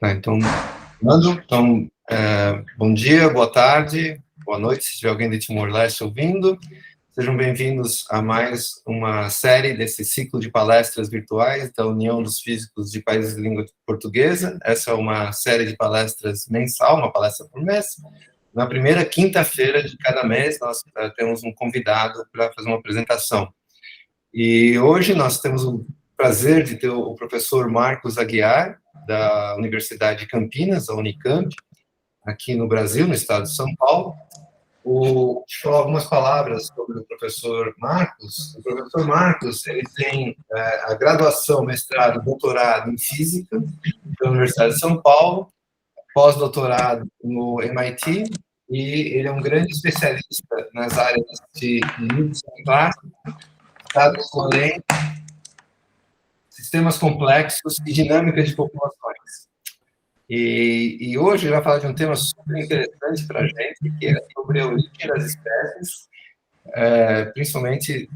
Tá, então, bom dia, boa tarde, boa noite, se tiver alguém de Timor-Leste ouvindo. Sejam bem-vindos a mais uma série desse ciclo de palestras virtuais da União dos Físicos de Países de Língua Portuguesa. Essa é uma série de palestras mensal, uma palestra por mês. Na primeira quinta-feira de cada mês, nós temos um convidado para fazer uma apresentação. E hoje nós temos o prazer de ter o professor Marcos Aguiar, da Universidade de Campinas, a Unicamp, aqui no Brasil, no estado de São Paulo. Deixa eu falar algumas palavras sobre o professor Marcos. O professor Marcos, ele tem a graduação, mestrado, doutorado em Física pela Universidade de São Paulo, pós-doutorado no MIT, e ele é um grande especialista nas áreas de indução clássica, dados correntes, sistemas complexos e dinâmica de populações. E hoje ele vai falar de um tema super interessante para a gente, que é sobre a origem das espécies, principalmente,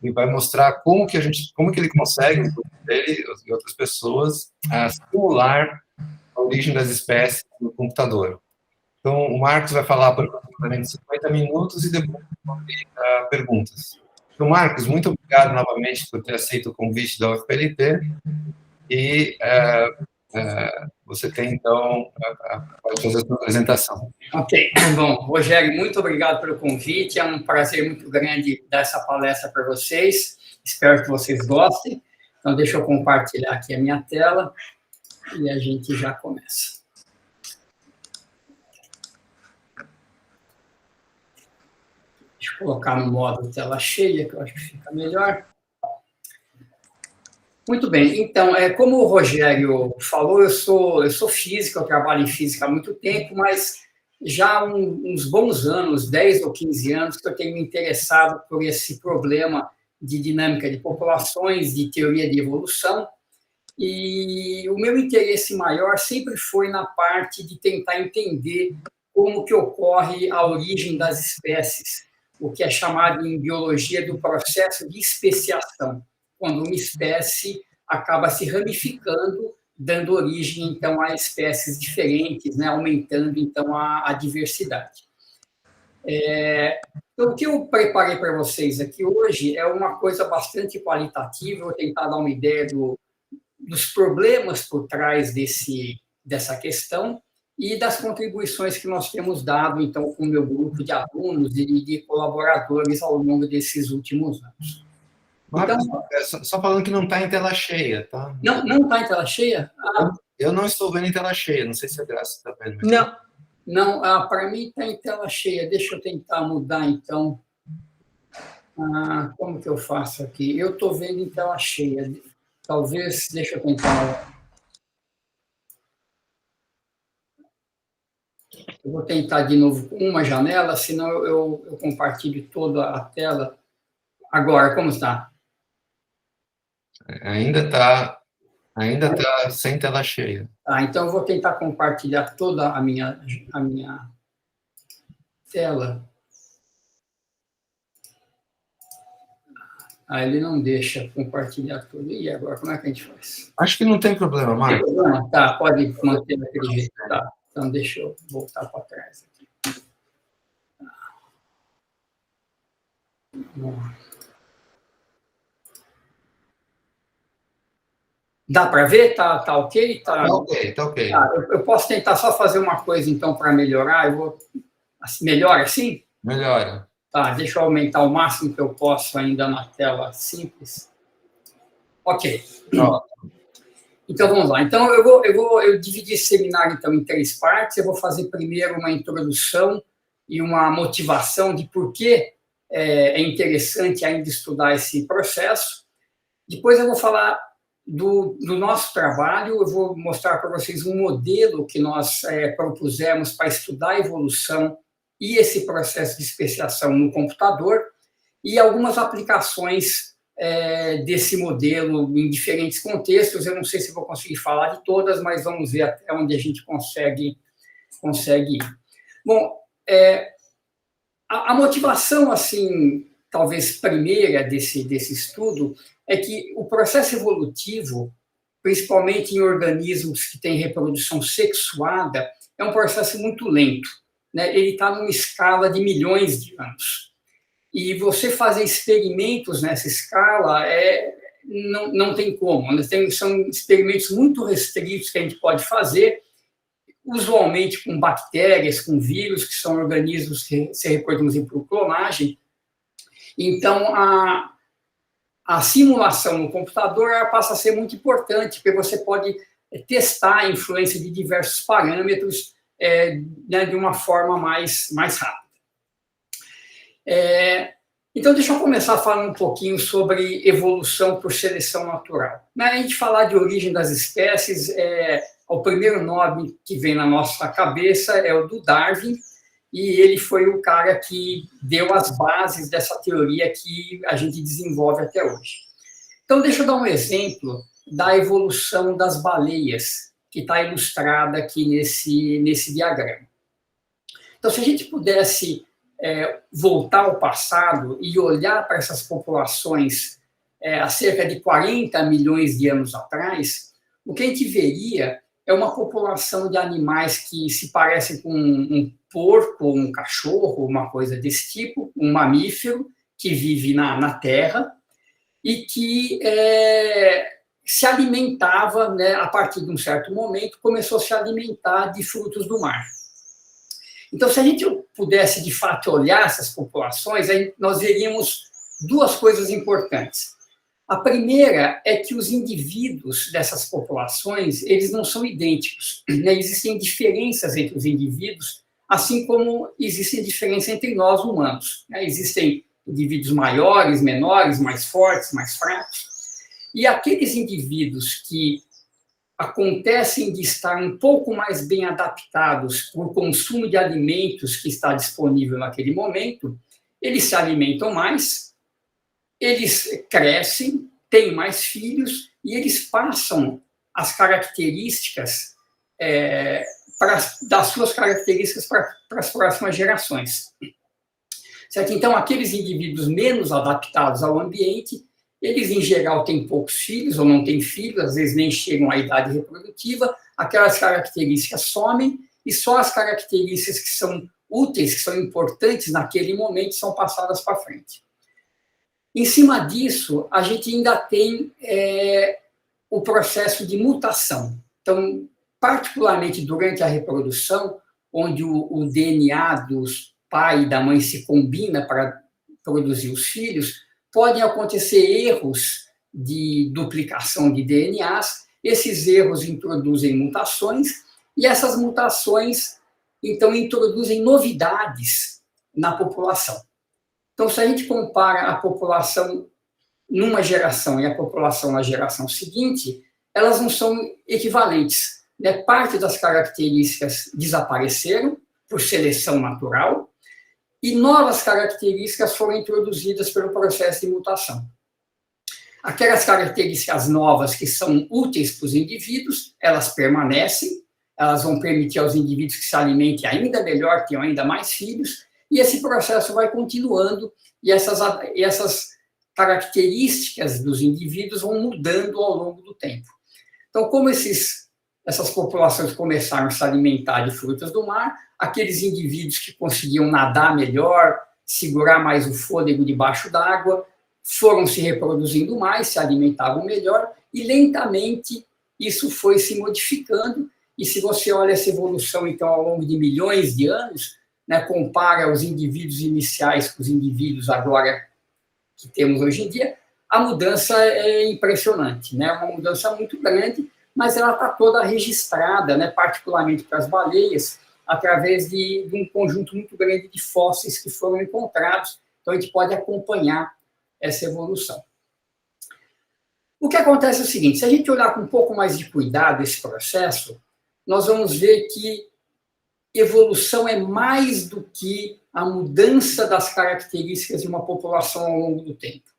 ele vai mostrar como que ele consegue, ele e outras pessoas, simular a origem das espécies no computador. Então, o Marcos vai falar por aproximadamente 50 minutos e depois vamos ter perguntas. Então, Marcos, muito obrigado novamente por ter aceito o convite da UFPLT e você tem, então, pode fazer a sua apresentação. Ok, bom, Rogério, muito obrigado pelo convite, é um prazer muito grande dar essa palestra para vocês, espero que vocês gostem. Então, deixa eu compartilhar aqui a minha tela e a gente já começa. Deixa eu colocar no modo tela cheia, que eu acho que fica melhor. Muito bem, então, como o Rogério falou, eu sou físico, eu trabalho em física há muito tempo, mas já há uns bons anos, 10 ou 15 anos, que eu tenho me interessado por esse problema de dinâmica de populações, de teoria de evolução, e o meu interesse maior sempre foi na parte de tentar entender como que ocorre a origem das espécies, o que é chamado em biologia do processo de especiação, quando uma espécie acaba se ramificando, dando origem, então, a espécies diferentes, né, aumentando, então, a diversidade. Então, o que eu preparei para vocês aqui hoje é uma coisa bastante qualitativa, eu vou tentar dar uma ideia dos problemas por trás dessa questão e das contribuições que nós temos dado, então, com o meu grupo de alunos e de colaboradores ao longo desses últimos anos. Marcos, então, só falando que não está em tela cheia, tá? Não está em tela cheia? Eu não estou vendo em tela cheia, não sei se a Graça está vendo. Não, para mim está em tela cheia. Deixa eu tentar mudar, então. Como que eu faço aqui? Eu estou vendo em tela cheia. Talvez, deixa eu tentar. Eu vou tentar de novo com uma janela, senão eu compartilho toda a tela. Agora, como está? Ainda está sem tela cheia. Então eu vou tentar compartilhar toda a minha tela. Ele não deixa compartilhar tudo. E agora, como é que a gente faz? Acho que não tem problema, Marcos. Tá, pode manter daquele jeito. Tá. Então, deixa eu voltar para trás aqui. Dá para ver? Tá ok? Tá ok. Eu posso tentar só fazer uma coisa, então, para melhorar. Melhora assim? Melhora. Tá, deixa eu aumentar o máximo que eu posso ainda na tela simples. Ok. Então, vamos lá. Então, eu dividi esse seminário, então, em 3 partes. Eu vou fazer primeiro uma introdução e uma motivação de por que é interessante ainda estudar esse processo. Depois eu vou falar do nosso trabalho, eu vou mostrar para vocês um modelo que nós propusemos para estudar a evolução e esse processo de especiação no computador e algumas aplicações desse modelo em diferentes contextos. Eu não sei se vou conseguir falar de todas, mas vamos ver até onde a gente consegue ir. Bom, a motivação, assim, talvez primeira desse estudo é que o processo evolutivo principalmente em organismos que têm reprodução sexuada, é um processo muito lento, né? Ele está numa escala de milhões de anos. E você fazer experimentos nessa escala não tem como. São experimentos muito restritos que a gente pode fazer, usualmente com bactérias, com vírus, que são organismos que se reproduzem por clonagem. Então, a simulação no computador passa a ser muito importante, porque você pode testar a influência de diversos parâmetros né, de uma forma mais rápida. Então, deixa eu começar falando um pouquinho sobre evolução por seleção natural. A gente falar de origem das espécies, o primeiro nome que vem na nossa cabeça é o do Darwin, e ele foi o cara que deu as bases dessa teoria que a gente desenvolve até hoje. Então, deixa eu dar um exemplo da evolução das baleias, que está ilustrada aqui nesse diagrama. Então, se a gente pudesse voltar ao passado e olhar para essas populações há cerca de 40 milhões de anos atrás, o que a gente veria é uma população de animais que se parecem com um porco, um cachorro, uma coisa desse tipo, um mamífero que vive na Terra e que se alimentava, né, a partir de um certo momento, começou a se alimentar de frutos do mar. Então, se a gente pudesse, de fato, olhar essas populações, aí nós veríamos duas coisas importantes. A primeira é que os indivíduos dessas populações, eles não são idênticos, né? Existem diferenças entre os indivíduos, assim como existem diferenças entre nós humanos, né? Existem indivíduos maiores, menores, mais fortes, mais fracos, e aqueles indivíduos que acontecem de estar um pouco mais bem adaptados por consumo de alimentos que está disponível naquele momento, eles se alimentam mais, eles crescem, têm mais filhos e eles passam as características das suas características para as próximas gerações. Certo? Então, aqueles indivíduos menos adaptados ao ambiente, eles, em geral, têm poucos filhos ou não têm filhos, às vezes nem chegam à idade reprodutiva, aquelas características somem e só as características que são úteis, que são importantes naquele momento, são passadas para frente. Em cima disso, a gente ainda tem o processo de mutação. Então, particularmente durante a reprodução, onde o DNA dos pai e da mãe se combina para produzir os filhos, podem acontecer erros de duplicação de DNAs, esses erros introduzem mutações, e essas mutações, então, introduzem novidades na população. Então, se a gente compara a população numa geração e a população na geração seguinte, elas não são equivalentes, né? Parte das características desapareceram por seleção natural, e novas características foram introduzidas pelo processo de mutação. Aquelas características novas que são úteis para os indivíduos, elas permanecem, elas vão permitir aos indivíduos que se alimentem ainda melhor, tenham ainda mais filhos, e esse processo vai continuando, e essas características dos indivíduos vão mudando ao longo do tempo. Então, como essas populações começaram a se alimentar de frutas do mar, aqueles indivíduos que conseguiam nadar melhor, segurar mais o fôlego debaixo d'água, foram se reproduzindo mais, se alimentavam melhor, e lentamente isso foi se modificando, e se você olha essa evolução, então, ao longo de milhões de anos, né, compara os indivíduos iniciais com os indivíduos agora que temos hoje em dia, a mudança é impressionante, né, uma mudança muito grande, mas ela está toda registrada, né, particularmente para as baleias, através de um conjunto muito grande de fósseis que foram encontrados. Então, a gente pode acompanhar essa evolução. O que acontece é o seguinte, se a gente olhar com um pouco mais de cuidado esse processo, nós vamos ver que evolução é mais do que a mudança das características de uma população ao longo do tempo.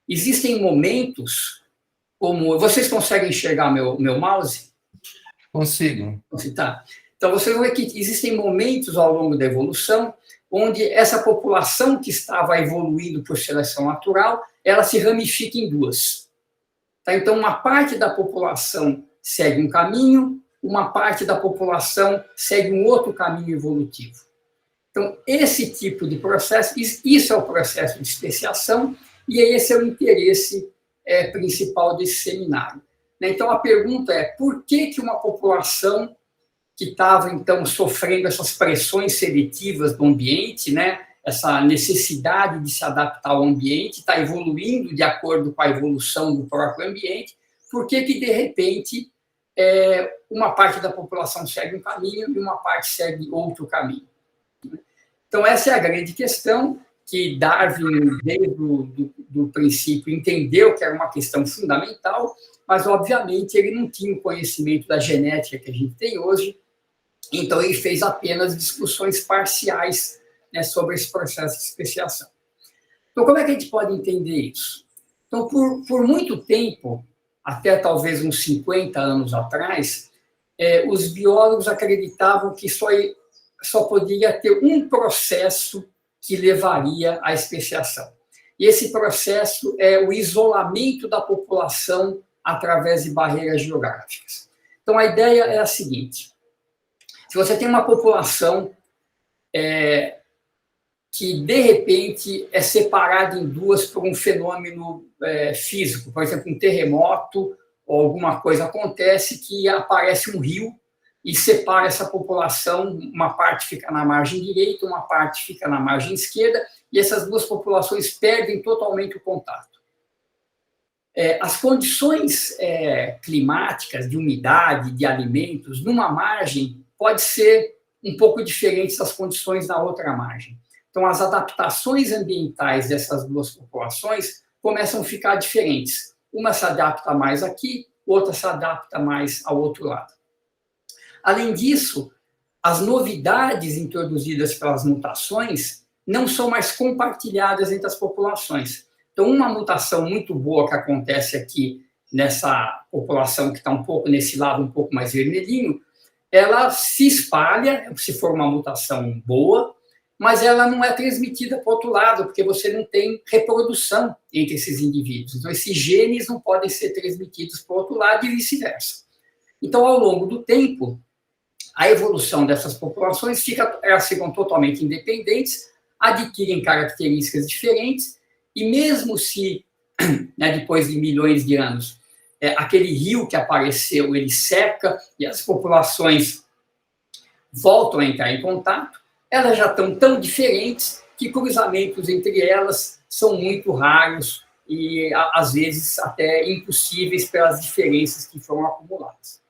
Existem momentos como... Vocês conseguem enxergar meu mouse? Consigo. Tá. Então, vocês vão ver que existem momentos ao longo da evolução onde essa população que estava evoluindo por seleção natural, ela se ramifica em duas. Tá? Então, uma parte da população segue um caminho, uma parte da população segue um outro caminho evolutivo. Então, esse tipo de processo, isso é o processo de especiação, e esse é o interesse principal desse seminário. Então, a pergunta é, por que uma população que estava, então, sofrendo essas pressões seletivas do ambiente, né, essa necessidade de se adaptar ao ambiente, está evoluindo de acordo com a evolução do próprio ambiente, por que, de repente, uma parte da população segue um caminho e uma parte segue outro caminho? Então, essa é a grande questão que Darwin, desde do princípio, entendeu que era uma questão fundamental, mas, obviamente, ele não tinha o conhecimento da genética que a gente tem hoje, então ele fez apenas discussões parciais, né, sobre esse processo de especiação. Então, como é que a gente pode entender isso? Então, por muito tempo, até talvez uns 50 anos atrás, os biólogos acreditavam que só poderia ter um processo que levaria à especiação. E esse processo é o isolamento da população através de barreiras geográficas. Então, a ideia é a seguinte: se você tem uma população que, de repente, é separada em duas por um fenômeno físico, por exemplo, um terremoto ou alguma coisa acontece que aparece um rio e separa essa população, uma parte fica na margem direita, uma parte fica na margem esquerda, e essas duas populações perdem totalmente o contato. As condições climáticas, de umidade, de alimentos, numa margem, pode ser um pouco diferentes das condições na outra margem. Então, as adaptações ambientais dessas duas populações começam a ficar diferentes. Uma se adapta mais aqui, outra se adapta mais ao outro lado. Além disso, as novidades introduzidas pelas mutações não são mais compartilhadas entre as populações. Então, uma mutação muito boa que acontece aqui nessa população que está um pouco nesse lado, um pouco mais vermelhinho, ela se espalha, se for uma mutação boa, mas ela não é transmitida para o outro lado, porque você não tem reprodução entre esses indivíduos. Então, esses genes não podem ser transmitidos para o outro lado e vice-versa. Então, ao longo do tempo, a evolução dessas populações elas ficam totalmente independentes, adquirem características diferentes, e mesmo se, né, depois de milhões de anos, aquele rio que apareceu, ele seca e as populações voltam a entrar em contato, elas já estão tão diferentes que cruzamentos entre elas são muito raros e, às vezes, até impossíveis pelas diferenças que foram acumuladas.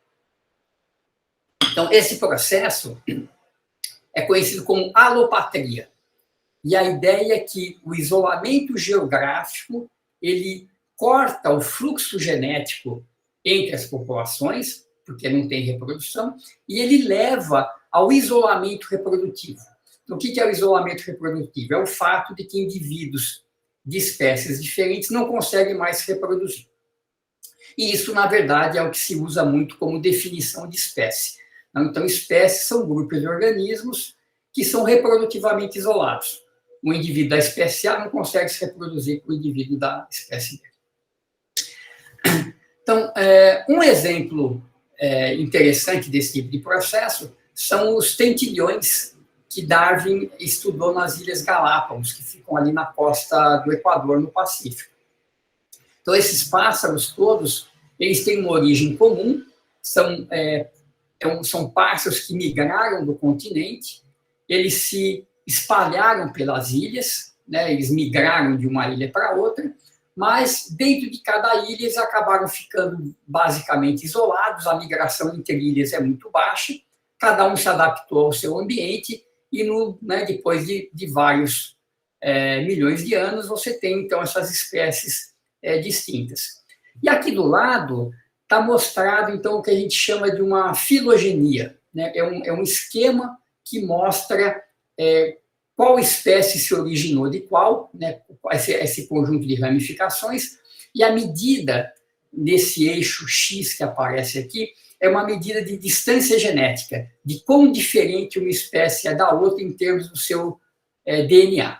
Então, esse processo é conhecido como alopatria. E a ideia é que o isolamento geográfico, ele corta o fluxo genético entre as populações, porque não tem reprodução, e ele leva ao isolamento reprodutivo. Então, o que é o isolamento reprodutivo? É o fato de que indivíduos de espécies diferentes não conseguem mais se reproduzir. E isso, na verdade, é o que se usa muito como definição de espécie. Então, espécies são grupos de organismos que são reprodutivamente isolados. O indivíduo da espécie A não consegue se reproduzir com o indivíduo da espécie B. Então, um exemplo interessante desse tipo de processo são os tentilhões que Darwin estudou nas Ilhas Galápagos, que ficam ali na costa do Equador, no Pacífico. Então, esses pássaros todos, eles têm uma origem comum, são pássaros que migraram do continente, eles se espalharam pelas ilhas, né, eles migraram de uma ilha para outra, mas dentro de cada ilha eles acabaram ficando basicamente isolados, a migração entre ilhas é muito baixa, cada um se adaptou ao seu ambiente, e depois de vários milhões de anos, você tem, então, essas espécies distintas. E aqui do lado está mostrado, então, o que a gente chama de uma filogenia, né? É um esquema que mostra qual espécie se originou de qual, né? Esse conjunto de ramificações, e a medida nesse eixo X que aparece aqui é uma medida de distância genética, de quão diferente uma espécie é da outra em termos do seu DNA.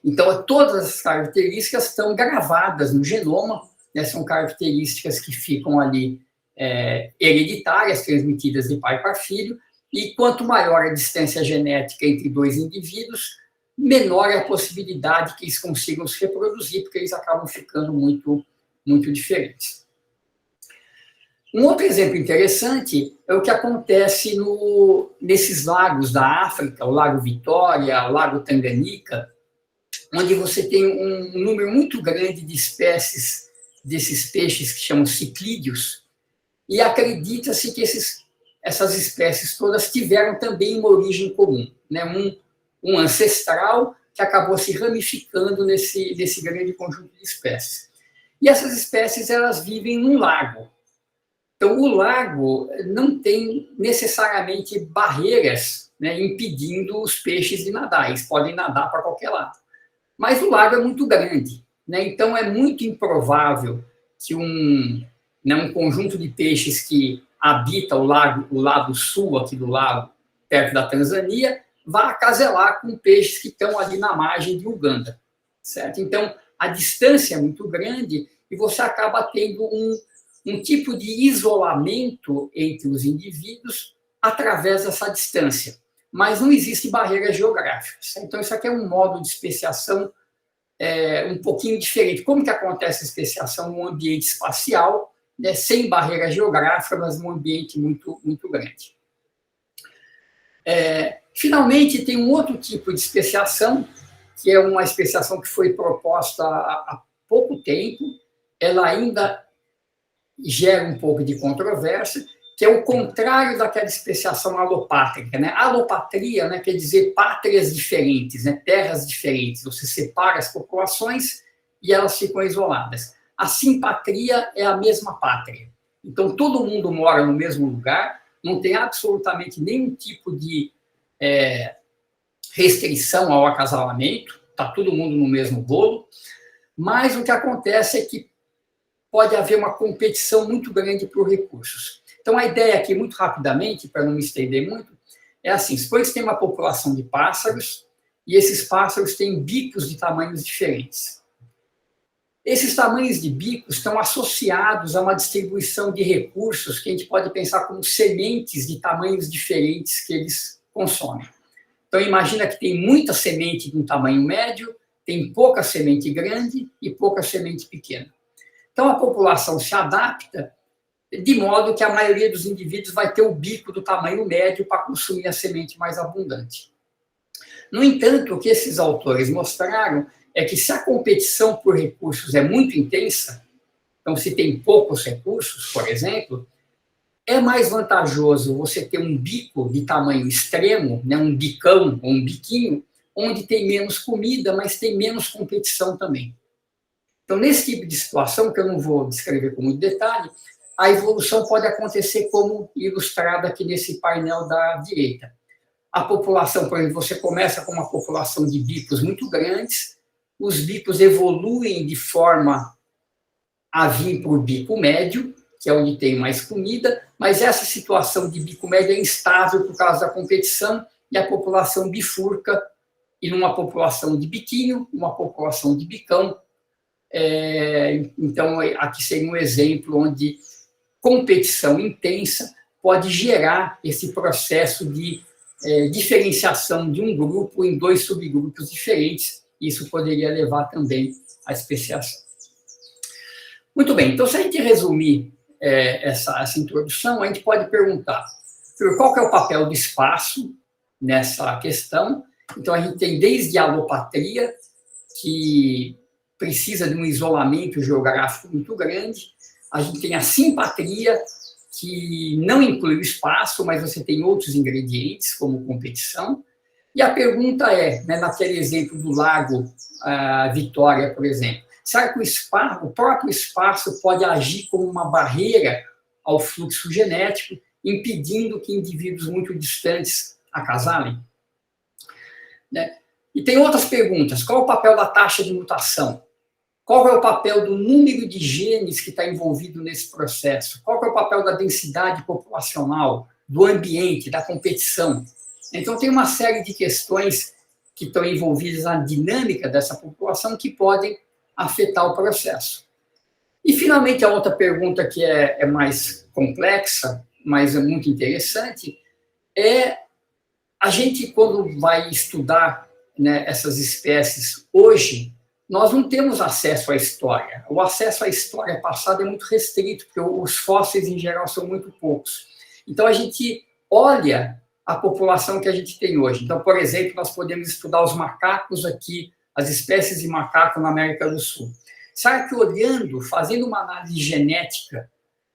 Então, todas as características estão gravadas no genoma, né, são características que ficam ali hereditárias, transmitidas de pai para filho, e quanto maior a distância genética entre dois indivíduos, menor é a possibilidade que eles consigam se reproduzir, porque eles acabam ficando muito, muito diferentes. Um outro exemplo interessante é o que acontece nesses lagos da África, o Lago Vitória, o Lago Tanganica, onde você tem um número muito grande de espécies desses peixes que chamam ciclídeos, e acredita-se que essas espécies todas tiveram também uma origem comum, né? Um ancestral que acabou se ramificando nesse grande conjunto de espécies. E essas espécies, elas vivem num lago. Então, o lago não tem necessariamente barreiras, né, impedindo os peixes de nadar. Eles podem nadar para qualquer lado. Mas o lago é muito grande, né? Então, é muito improvável que um conjunto de peixes que habita o lado sul aqui do lago, perto da Tanzânia, vá acasalar com peixes que estão ali na margem de Uganda, certo? Então, a distância é muito grande e você acaba tendo um tipo de isolamento entre os indivíduos através dessa distância. Mas não existe barreiras geográficas. Então, isso aqui é um modo de especiação um pouquinho diferente. Como que acontece a especiação num ambiente espacial, né, sem barreira geográfica, mas num ambiente muito, muito grande. Finalmente, tem um outro tipo de especiação, que é uma especiação que foi proposta há pouco tempo, ela ainda gera um pouco de controvérsia, que é o contrário daquela especiação alopátrica, né? Alopatria, né, quer dizer pátrias diferentes, né, terras diferentes. Você separa as populações e elas ficam isoladas. A simpatria é a mesma pátria. Então, todo mundo mora no mesmo lugar, não tem absolutamente nenhum tipo de restrição ao acasalamento, está todo mundo no mesmo bolo, mas o que acontece é que pode haver uma competição muito grande por recursos. Então, a ideia aqui, muito rapidamente, para não me estender muito, é assim: suponha que você tem uma população de pássaros, e esses pássaros têm bicos de tamanhos diferentes. Esses tamanhos de bicos estão associados a uma distribuição de recursos que a gente pode pensar como sementes de tamanhos diferentes que eles consomem. Então, imagina que tem muita semente de um tamanho médio, tem pouca semente grande e pouca semente pequena. Então, a população se adapta de modo que a maioria dos indivíduos vai ter o bico do tamanho médio para consumir a semente mais abundante. No entanto, o que esses autores mostraram é que se a competição por recursos é muito intensa, então se tem poucos recursos, por exemplo, é mais vantajoso você ter um bico de tamanho extremo, né, um bicão ou um biquinho, onde tem menos comida, mas tem menos competição também. Então, nesse tipo de situação, que eu não vou descrever com muito detalhe, a evolução pode acontecer como ilustrado aqui nesse painel da direita. A população, por exemplo, você começa com uma população de bicos muito grandes, os bicos evoluem de forma a vir para o bico médio, que é onde tem mais comida, mas essa situação de bico médio é instável por causa da competição e a população bifurca e numa população de biquinho, uma população de bicão. Então, aqui seria um exemplo onde competição intensa pode gerar esse processo de diferenciação de um grupo em dois subgrupos diferentes. Isso poderia levar também à especiação. Muito bem, então, se a gente resumir essa introdução, a gente pode perguntar qual que é o papel do espaço nessa questão. Então, a gente tem desde a alopatria, que precisa de um isolamento geográfico muito grande. A gente tem a simpatria, que não inclui o espaço, mas você tem outros ingredientes, como competição. E a pergunta é, né, naquele exemplo do Lago Vitória, por exemplo, será que o próprio espaço pode agir como uma barreira ao fluxo genético, impedindo que indivíduos muito distantes acasalem? Né? E tem outras perguntas. Qual é o papel da taxa de mutação? Qual é o papel do número de genes que está envolvido nesse processo? Qual é o papel da densidade populacional, do ambiente, da competição? Então, tem uma série de questões que estão envolvidas na dinâmica dessa população que podem afetar o processo. E, finalmente, a outra pergunta que é mais complexa, mas é muito interessante, é a gente, quando vai estudar, né, essas espécies hoje, nós não temos acesso à história. O acesso à história passada é muito restrito, porque os fósseis, em geral, são muito poucos. Então, a gente olha a população que a gente tem hoje. Então, por exemplo, nós podemos estudar os macacos aqui, as espécies de macaco na América do Sul. Sabe que olhando, fazendo uma análise genética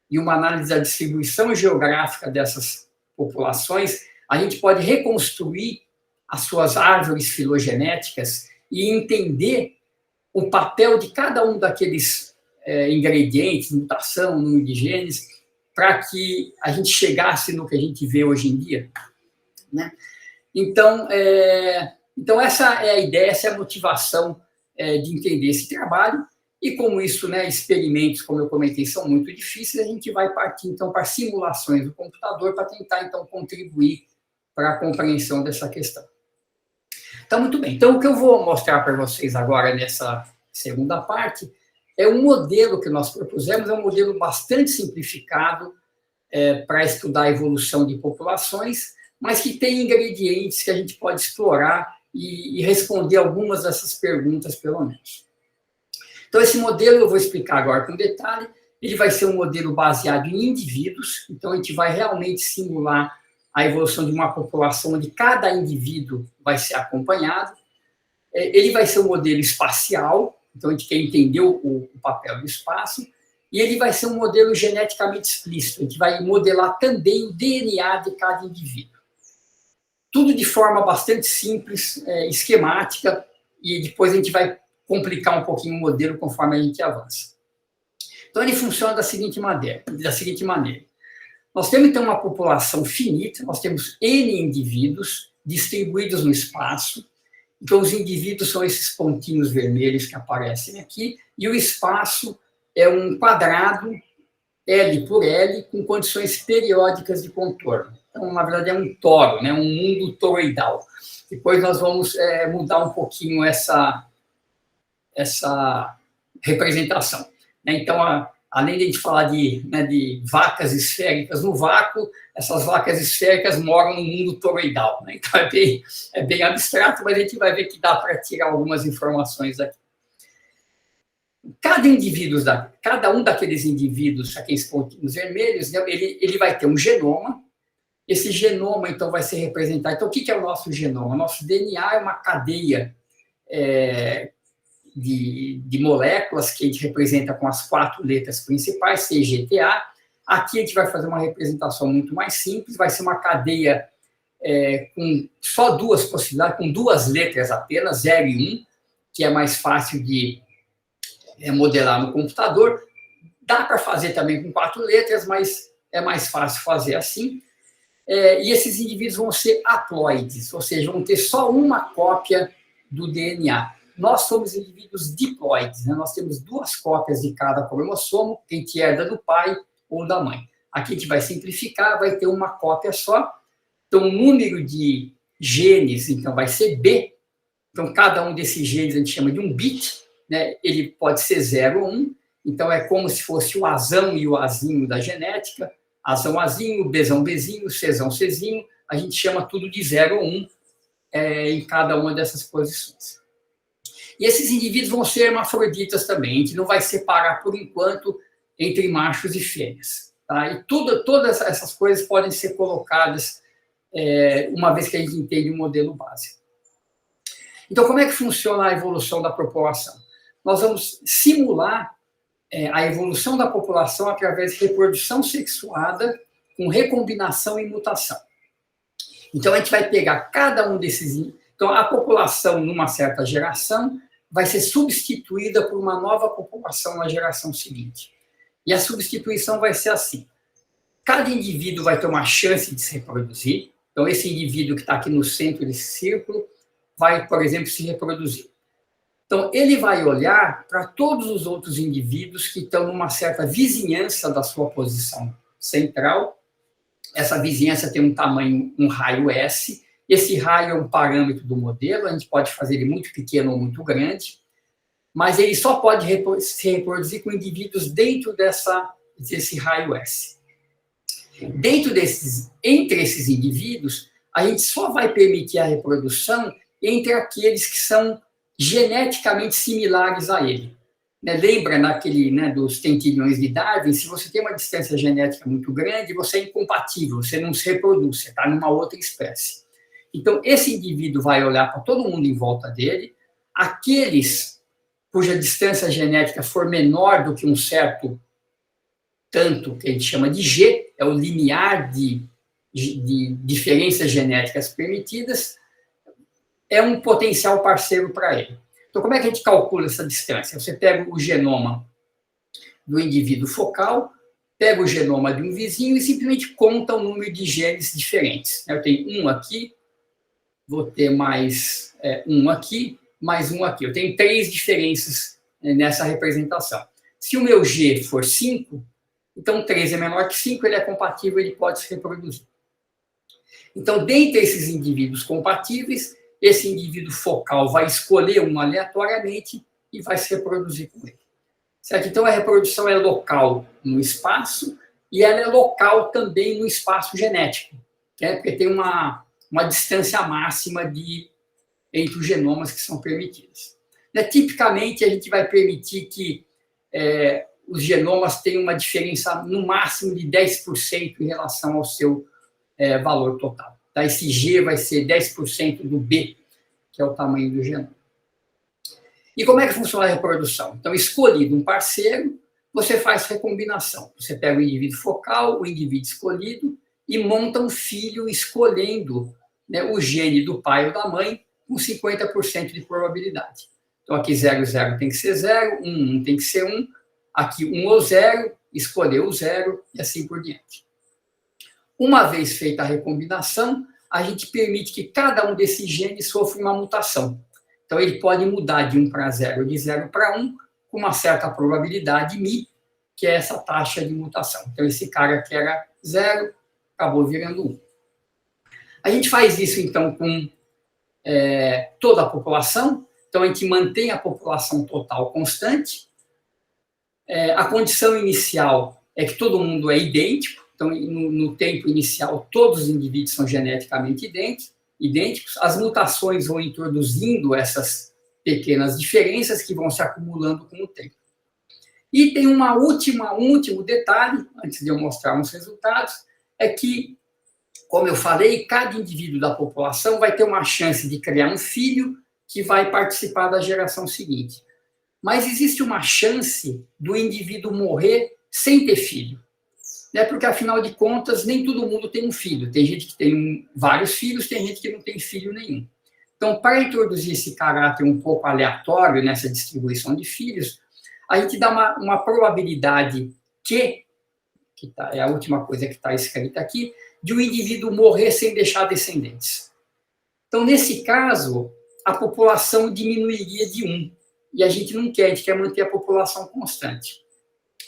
e uma análise da distribuição geográfica dessas populações, a gente pode reconstruir as suas árvores filogenéticas e entender o papel de cada um daqueles ingredientes, mutação, número de genes, para que a gente chegasse no que a gente vê hoje em dia, né? Então, essa é a ideia, essa é a motivação de entender esse trabalho. E como isso, né, experimentos, como eu comentei, são muito difíceis, a gente vai partir, então, para simulações do computador para tentar, então, contribuir para a compreensão dessa questão. Então, muito bem. Então, o que eu vou mostrar para vocês agora nessa segunda parte é um modelo que nós propusemos, é um modelo bastante simplificado para estudar a evolução de populações, mas que tem ingredientes que a gente pode explorar e responder algumas dessas perguntas, pelo menos. Então, esse modelo eu vou explicar agora com detalhe. Ele vai ser um modelo baseado em indivíduos, então a gente vai realmente simular a evolução de uma população onde cada indivíduo vai ser acompanhado. Ele vai ser um modelo espacial, então a gente quer entender o papel do espaço, e ele vai ser um modelo geneticamente explícito, a gente vai modelar também o DNA de cada indivíduo. Tudo de forma bastante simples, esquemática, e depois a gente vai complicar um pouquinho o modelo conforme a gente avança. Então, ele funciona da seguinte maneira. Nós temos, então, uma população finita, nós temos N indivíduos distribuídos no espaço. Então, os indivíduos são esses pontinhos vermelhos que aparecem aqui, e o espaço é um quadrado, L por L, com condições periódicas de contorno. Então, na verdade, é um toro, né? Um mundo toroidal. Depois nós vamos mudar um pouquinho essa representação. Então, além de a gente falar de vacas esféricas no vácuo, essas vacas esféricas moram no mundo toroidal, né? Então, é bem abstrato, mas a gente vai ver que dá para tirar algumas informações aqui. Cada um daqueles indivíduos, aqueles pontinhos vermelhos, né, ele vai ter um genoma. Esse genoma, então, vai ser representado. Então, o que é o nosso genoma? O nosso DNA é uma cadeia de moléculas que a gente representa com as 4 letras principais, CGTA. Aqui a gente vai fazer uma representação muito mais simples, vai ser uma cadeia com só 2 possibilidades, com 2 letras apenas, 0 e 1, que é mais fácil de modelar no computador. Dá para fazer também com 4 letras, mas é mais fácil fazer assim. E esses indivíduos vão ser haploides, ou seja, vão ter só uma cópia do DNA. Nós somos indivíduos diploides, né? Nós temos 2 cópias de cada cromossomo, que a gente herda do pai ou da mãe. Aqui a gente vai simplificar, vai ter uma cópia só. Então, o número de genes, então, vai ser B. Então, cada um desses genes a gente chama de um bit, né? Ele pode ser 0 ou 1. Então, é como se fosse o Azão e o Azinho da genética. Azão, Azinho, Bzão, Bzinho, Czão, Czinho. A gente chama tudo de 0 ou 1 em cada uma dessas posições. E esses indivíduos vão ser hermafroditas também. A gente não vai separar, por enquanto, entre machos e fêmeas. Tá? E todas essas coisas podem ser colocadas uma vez que a gente entende o modelo básico. Então, como é que funciona a evolução da população? Nós vamos simular a evolução da população através de reprodução sexuada com recombinação e mutação. Então, a gente vai pegar cada um desses... Então, a população, numa certa geração, vai ser substituída por uma nova população na geração seguinte. E a substituição vai ser assim. Cada indivíduo vai ter uma chance de se reproduzir. Então, esse indivíduo que está aqui no centro desse círculo vai, por exemplo, se reproduzir. Então, ele vai olhar para todos os outros indivíduos que estão numa certa vizinhança da sua posição central. Essa vizinhança tem um tamanho, um raio S. Esse raio é um parâmetro do modelo, a gente pode fazer ele muito pequeno ou muito grande. mas ele só pode se reproduzir com indivíduos dentro desse raio S. Entre esses indivíduos, a gente só vai permitir a reprodução entre aqueles que são geneticamente similares a ele. Lembra dos tentilhões de Darwin? Se você tem uma distância genética muito grande, você é incompatível, você não se reproduz, você está numa outra espécie. Então, esse indivíduo vai olhar para todo mundo em volta dele, aqueles cuja distância genética for menor do que um certo tanto, que a gente chama de G, é o limiar de diferenças genéticas permitidas, é um potencial parceiro para ele. Então, como é que a gente calcula essa distância? Você pega o genoma do indivíduo focal, pega o genoma de um vizinho e simplesmente conta o número de genes diferentes. Eu tenho um aqui, vou ter mais um aqui, mais um aqui. Eu tenho 3 diferenças nessa representação. Se o meu G for 5, então 3 é menor que 5, ele é compatível, ele pode se reproduzir. Então, dentre esses indivíduos compatíveis, esse indivíduo focal vai escolher um aleatoriamente e vai se reproduzir com ele. Certo? Então, a reprodução é local no espaço e ela é local também no espaço genético, porque tem uma distância máxima entre os genomas que são permitidos. Tipicamente, a gente vai permitir que os genomas tenham uma diferença no máximo de 10% em relação ao seu valor total. Tá? Esse G vai ser 10% do B, que é o tamanho do genoma. E como é que funciona a reprodução? Então, escolhido um parceiro, você faz recombinação. Você pega o indivíduo focal, o indivíduo escolhido, e monta um filho escolhendo o gene do pai ou da mãe com 50% de probabilidade. Então, aqui 0, 0 tem que ser 0, 1, 1 tem que ser 1, aqui 1 ou 0, escolheu o 0 e assim por diante. Uma vez feita a recombinação, a gente permite que cada um desses genes sofra uma mutação. Então, ele pode mudar de 1 para 0, de 0 para 1, com uma certa probabilidade μ, que é essa taxa de mutação. Então, esse cara que era 0, acabou virando 1. A gente faz isso, então, com toda a população. Então, a gente mantém a população total constante. A condição inicial é que todo mundo é idêntico. Então, no tempo inicial, todos os indivíduos são geneticamente idênticos. As mutações vão introduzindo essas pequenas diferenças que vão se acumulando com o tempo. E tem um último detalhe, antes de eu mostrar os resultados, é que, como eu falei, cada indivíduo da população vai ter uma chance de criar um filho que vai participar da geração seguinte. Mas existe uma chance do indivíduo morrer sem ter filho. Porque, afinal de contas, nem todo mundo tem um filho. Tem gente que tem vários filhos, tem gente que não tem filho nenhum. Então, para introduzir esse caráter um pouco aleatório nessa distribuição de filhos, a gente dá uma probabilidade que é a última coisa que está escrita aqui, de um indivíduo morrer sem deixar descendentes. Então, nesse caso, a população diminuiria de 1. E a gente não quer, a gente quer manter a população constante.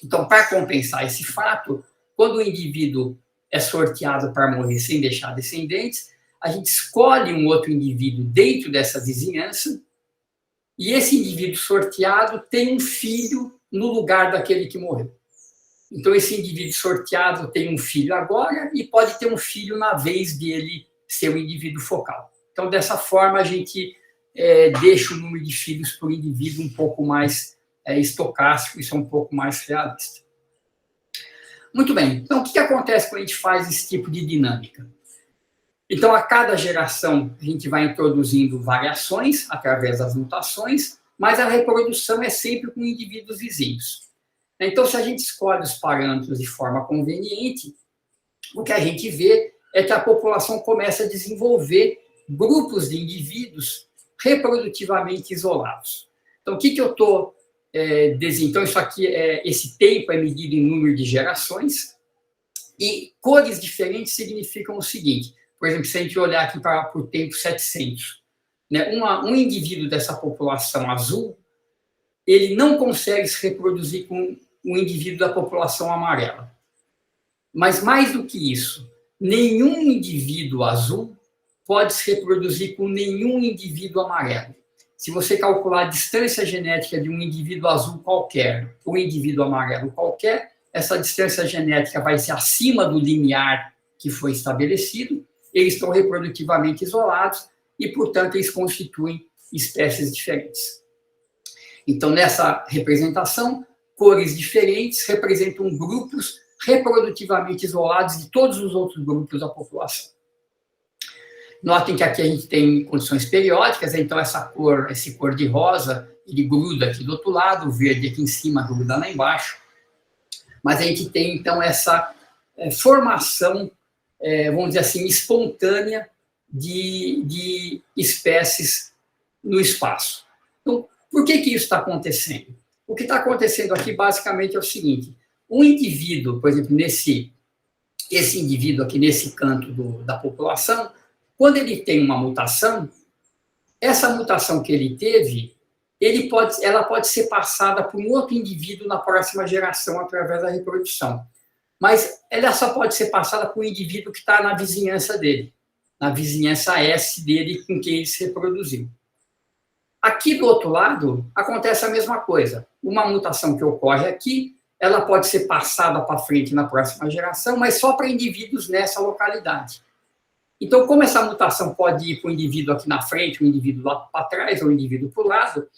Então, para compensar esse fato, quando o indivíduo é sorteado para morrer sem deixar descendentes, a gente escolhe um outro indivíduo dentro dessa vizinhança e esse indivíduo sorteado tem um filho no lugar daquele que morreu. Então, esse indivíduo sorteado tem um filho agora e pode ter um filho na vez dele ser o indivíduo focal. Então, dessa forma, a gente deixa o número de filhos por indivíduo um pouco mais estocástico, isso é um pouco mais realista. Muito bem, então o que acontece quando a gente faz esse tipo de dinâmica? Então, a cada geração, a gente vai introduzindo variações através das mutações, mas a reprodução é sempre com indivíduos vizinhos. Então, se a gente escolhe os parâmetros de forma conveniente, o que a gente vê é que a população começa a desenvolver grupos de indivíduos reprodutivamente isolados. Então, o que eu estou então, isso aqui, esse tempo é medido em número de gerações, e cores diferentes significam o seguinte, por exemplo, se a gente olhar aqui para o tempo 700, um indivíduo dessa população azul, ele não consegue se reproduzir com um indivíduo da população amarela. Mas, mais do que isso, nenhum indivíduo azul pode se reproduzir com nenhum indivíduo amarelo. se você calcular a distância genética de um indivíduo azul qualquer, ou um indivíduo amarelo qualquer, essa distância genética vai ser acima do limiar que foi estabelecido, eles estão reprodutivamente isolados e, portanto, eles constituem espécies diferentes. Então, nessa representação, cores diferentes representam grupos reprodutivamente isolados de todos os outros grupos da população. Notem que aqui a gente tem condições periódicas, então esse cor de rosa, ele gruda aqui do outro lado, o verde aqui em cima gruda lá embaixo. Mas a gente tem, então, essa formação, vamos dizer assim, espontânea de espécies no espaço. Então, por que isso está acontecendo? O que está acontecendo aqui, basicamente, é o seguinte: um indivíduo, por exemplo, esse indivíduo aqui nesse canto da população, quando ele tem uma mutação, essa mutação que ele teve, ela pode ser passada por um outro indivíduo na próxima geração através da reprodução. Mas ela só pode ser passada por um indivíduo que está na vizinhança dele, na vizinhança S dele com quem ele se reproduziu. Aqui do outro lado, acontece a mesma coisa. Uma mutação que ocorre aqui, ela pode ser passada para frente na próxima geração, mas só para indivíduos nessa localidade. Então, como essa mutação pode ir para o indivíduo aqui na frente, o indivíduo lá para trás, ou o indivíduo para o lado,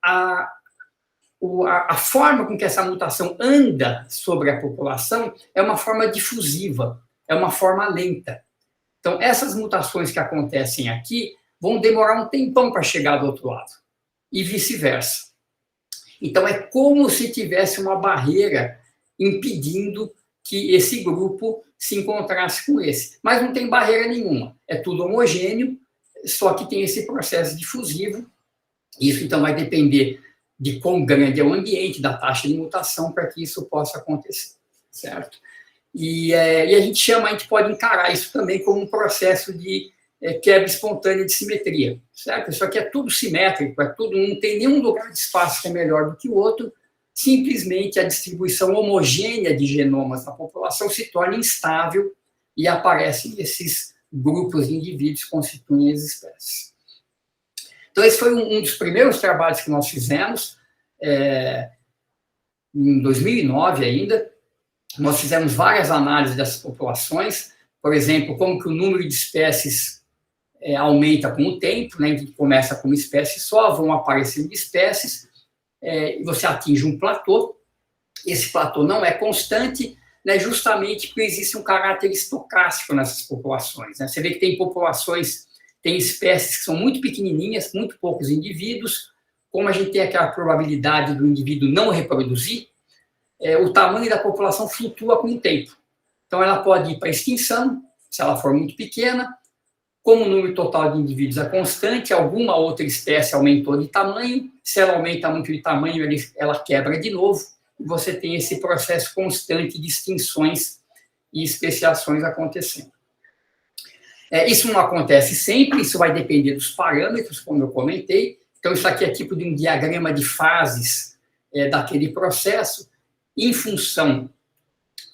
a forma com que essa mutação anda sobre a população é uma forma difusiva, é uma forma lenta. Então, essas mutações que acontecem aqui vão demorar um tempão para chegar do outro lado, e vice-versa. Então, é como se tivesse uma barreira impedindo que esse grupo se encontrasse com esse. Mas não tem barreira nenhuma, é tudo homogêneo, só que tem esse processo difusivo. Isso, então, vai depender de quão grande é o ambiente, da taxa de mutação, para que isso possa acontecer, certo? E a gente pode encarar isso também como um processo de quebra espontânea de simetria, certo? Isso aqui é tudo simétrico, não tem nenhum lugar de espaço que é melhor do que o outro, simplesmente a distribuição homogênea de genomas na população se torna instável e aparecem esses grupos de indivíduos que constituem as espécies. Então, esse foi um dos primeiros trabalhos que nós fizemos, em 2009 ainda. Nós fizemos várias análises dessas populações, por exemplo, como que o número de espécies aumenta com o tempo, né? A gente começa com uma espécie só, vão aparecendo espécies, e você atinge um platô. Esse platô não é constante, né, justamente porque existe um caráter estocástico nessas populações, né? Você vê que tem populações, tem espécies que são muito pequenininhas, muito poucos indivíduos. Como a gente tem aquela probabilidade do indivíduo não reproduzir, o tamanho da população flutua com o tempo. Então, ela pode ir para extinção, se ela for muito pequena. Como o número total de indivíduos é constante, alguma outra espécie aumentou de tamanho. Se ela aumenta muito de tamanho, ela quebra de novo. E você tem esse processo constante de extinções e especiações acontecendo. Isso não acontece sempre, isso vai depender dos parâmetros, como eu comentei. Então, isso aqui é tipo de um diagrama de fases daquele processo, em função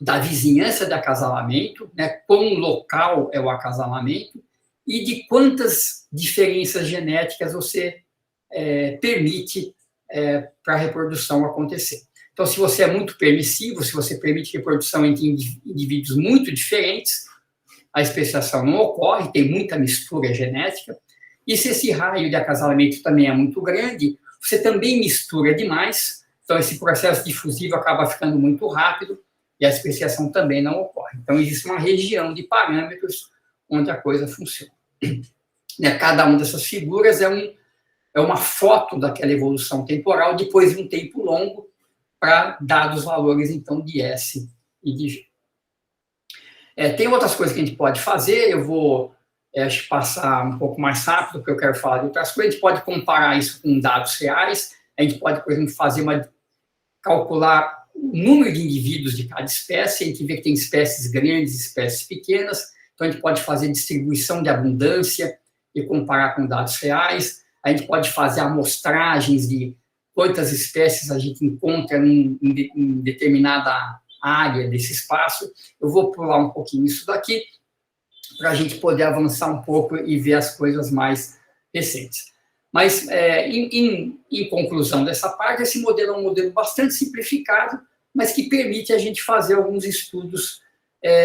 da vizinhança de acasalamento, né, quão local é o acasalamento, e de quantas diferenças genéticas você permite para a reprodução acontecer. Então, se você é muito permissivo, se você permite reprodução entre indivíduos muito diferentes, a especiação não ocorre, tem muita mistura genética. E se esse raio de acasalamento também é muito grande, você também mistura demais, então esse processo difusivo acaba ficando muito rápido e a especiação também não ocorre. Então, existe uma região de parâmetros onde a coisa funciona. Cada uma dessas figuras é uma foto daquela evolução temporal depois de um tempo longo para dados valores, então, de S e de G. Tem outras coisas que a gente pode fazer, eu vou acho que passar um pouco mais rápido, porque eu quero falar de outras coisas. A gente pode comparar isso com dados reais, a gente pode, por exemplo, calcular o número de indivíduos de cada espécie, a gente vê que tem espécies grandes e espécies pequenas, então a gente pode fazer distribuição de abundância e comparar com dados reais, a gente pode fazer amostragens de quantas espécies a gente encontra em determinada área desse espaço. Eu vou pular um pouquinho isso daqui, para a gente poder avançar um pouco e ver as coisas mais recentes. Mas, em conclusão dessa parte, esse modelo é um modelo bastante simplificado, mas que permite a gente fazer alguns estudos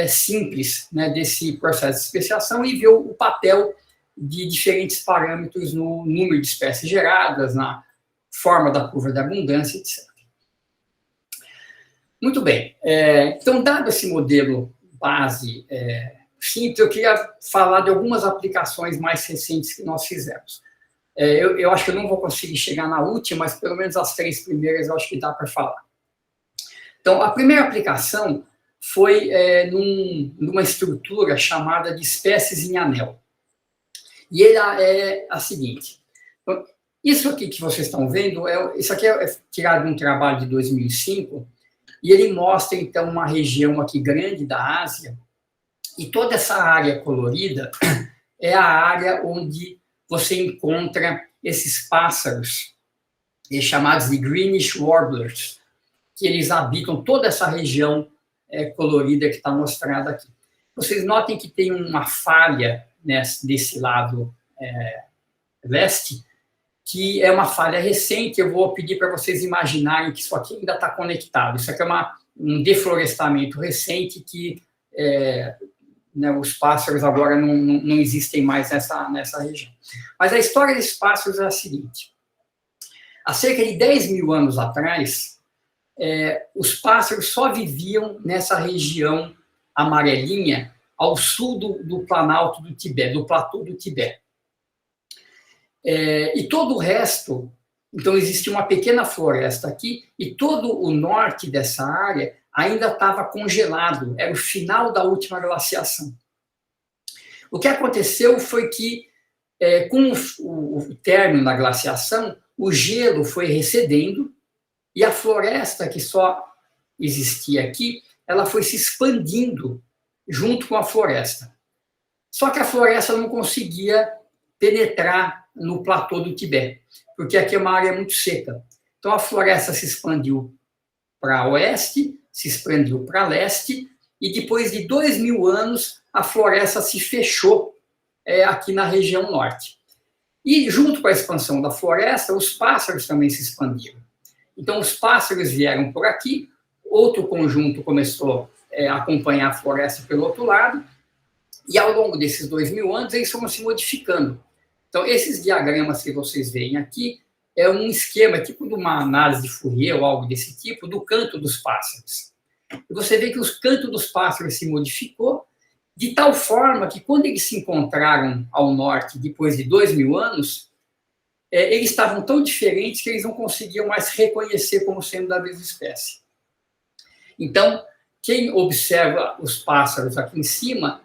simples, né, desse processo de especiação e ver o papel de diferentes parâmetros no número de espécies geradas, na forma da curva de abundância, etc. Muito bem. Então, dado esse modelo base simples, eu queria falar de algumas aplicações mais recentes que nós fizemos. Eu acho que eu não vou conseguir chegar na última, mas pelo menos as 3 primeiras eu acho que dá para falar. Então, a primeira aplicação foi numa estrutura chamada de espécies em anel. E ela é a seguinte. Então, isso aqui que vocês estão vendo, isso aqui é tirado de um trabalho de 2005, e ele mostra, então, uma região aqui grande da Ásia, e toda essa área colorida é a área onde você encontra esses pássaros, chamados de greenish warblers, que eles habitam toda essa região colorida que está mostrada aqui. Vocês notem que tem uma falha desse lado leste, que é uma falha recente. Eu vou pedir para vocês imaginarem que isso aqui ainda está conectado. Isso aqui é um deflorestamento recente que os pássaros agora não existem mais nessa região. Mas a história desses pássaros é a seguinte. Há cerca de 10 mil anos atrás, os pássaros só viviam nessa região amarelinha ao sul do Planalto do Tibete, do platô do Tibete. E todo o resto, então existia uma pequena floresta aqui, e todo o norte dessa área ainda estava congelado, era o final da última glaciação. O que aconteceu foi que, com o término da glaciação, o gelo foi recedendo, e a floresta que só existia aqui, ela foi se expandindo junto com a floresta. Só que a floresta não conseguia penetrar no platô do Tibete, porque aqui é uma área muito seca. Então a floresta se expandiu para oeste, se expandiu para leste, e depois de 2 mil anos, a floresta se fechou aqui na região norte. E junto com a expansão da floresta, os pássaros também se expandiram. Então os pássaros vieram por aqui, outro conjunto começou a acompanhar a floresta pelo outro lado, e ao longo desses 2 mil anos, eles foram se modificando. Então, esses diagramas que vocês veem aqui é um esquema, tipo de uma análise de Fourier ou algo desse tipo, do canto dos pássaros. E você vê que o canto dos pássaros se modificou de tal forma que, quando eles se encontraram ao norte, depois de 2 mil anos, eles estavam tão diferentes que eles não conseguiam mais reconhecer como sendo da mesma espécie. Então, quem observa os pássaros aqui em cima,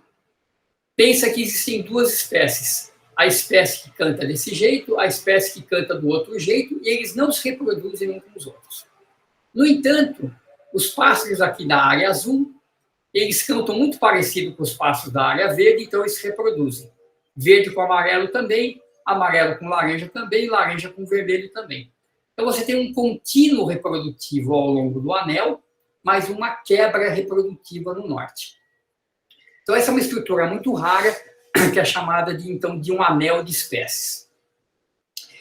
pensa que existem 2 espécies. A espécie que canta desse jeito, a espécie que canta do outro jeito, e eles não se reproduzem uns com os outros. No entanto, os pássaros aqui da área azul, eles cantam muito parecido com os pássaros da área verde, então eles se reproduzem. Verde com amarelo também, amarelo com laranja também, laranja com vermelho também. Então você tem um contínuo reprodutivo ao longo do anel, mas uma quebra reprodutiva no norte. Então essa é uma estrutura muito rara, que é chamada de um anel de espécies.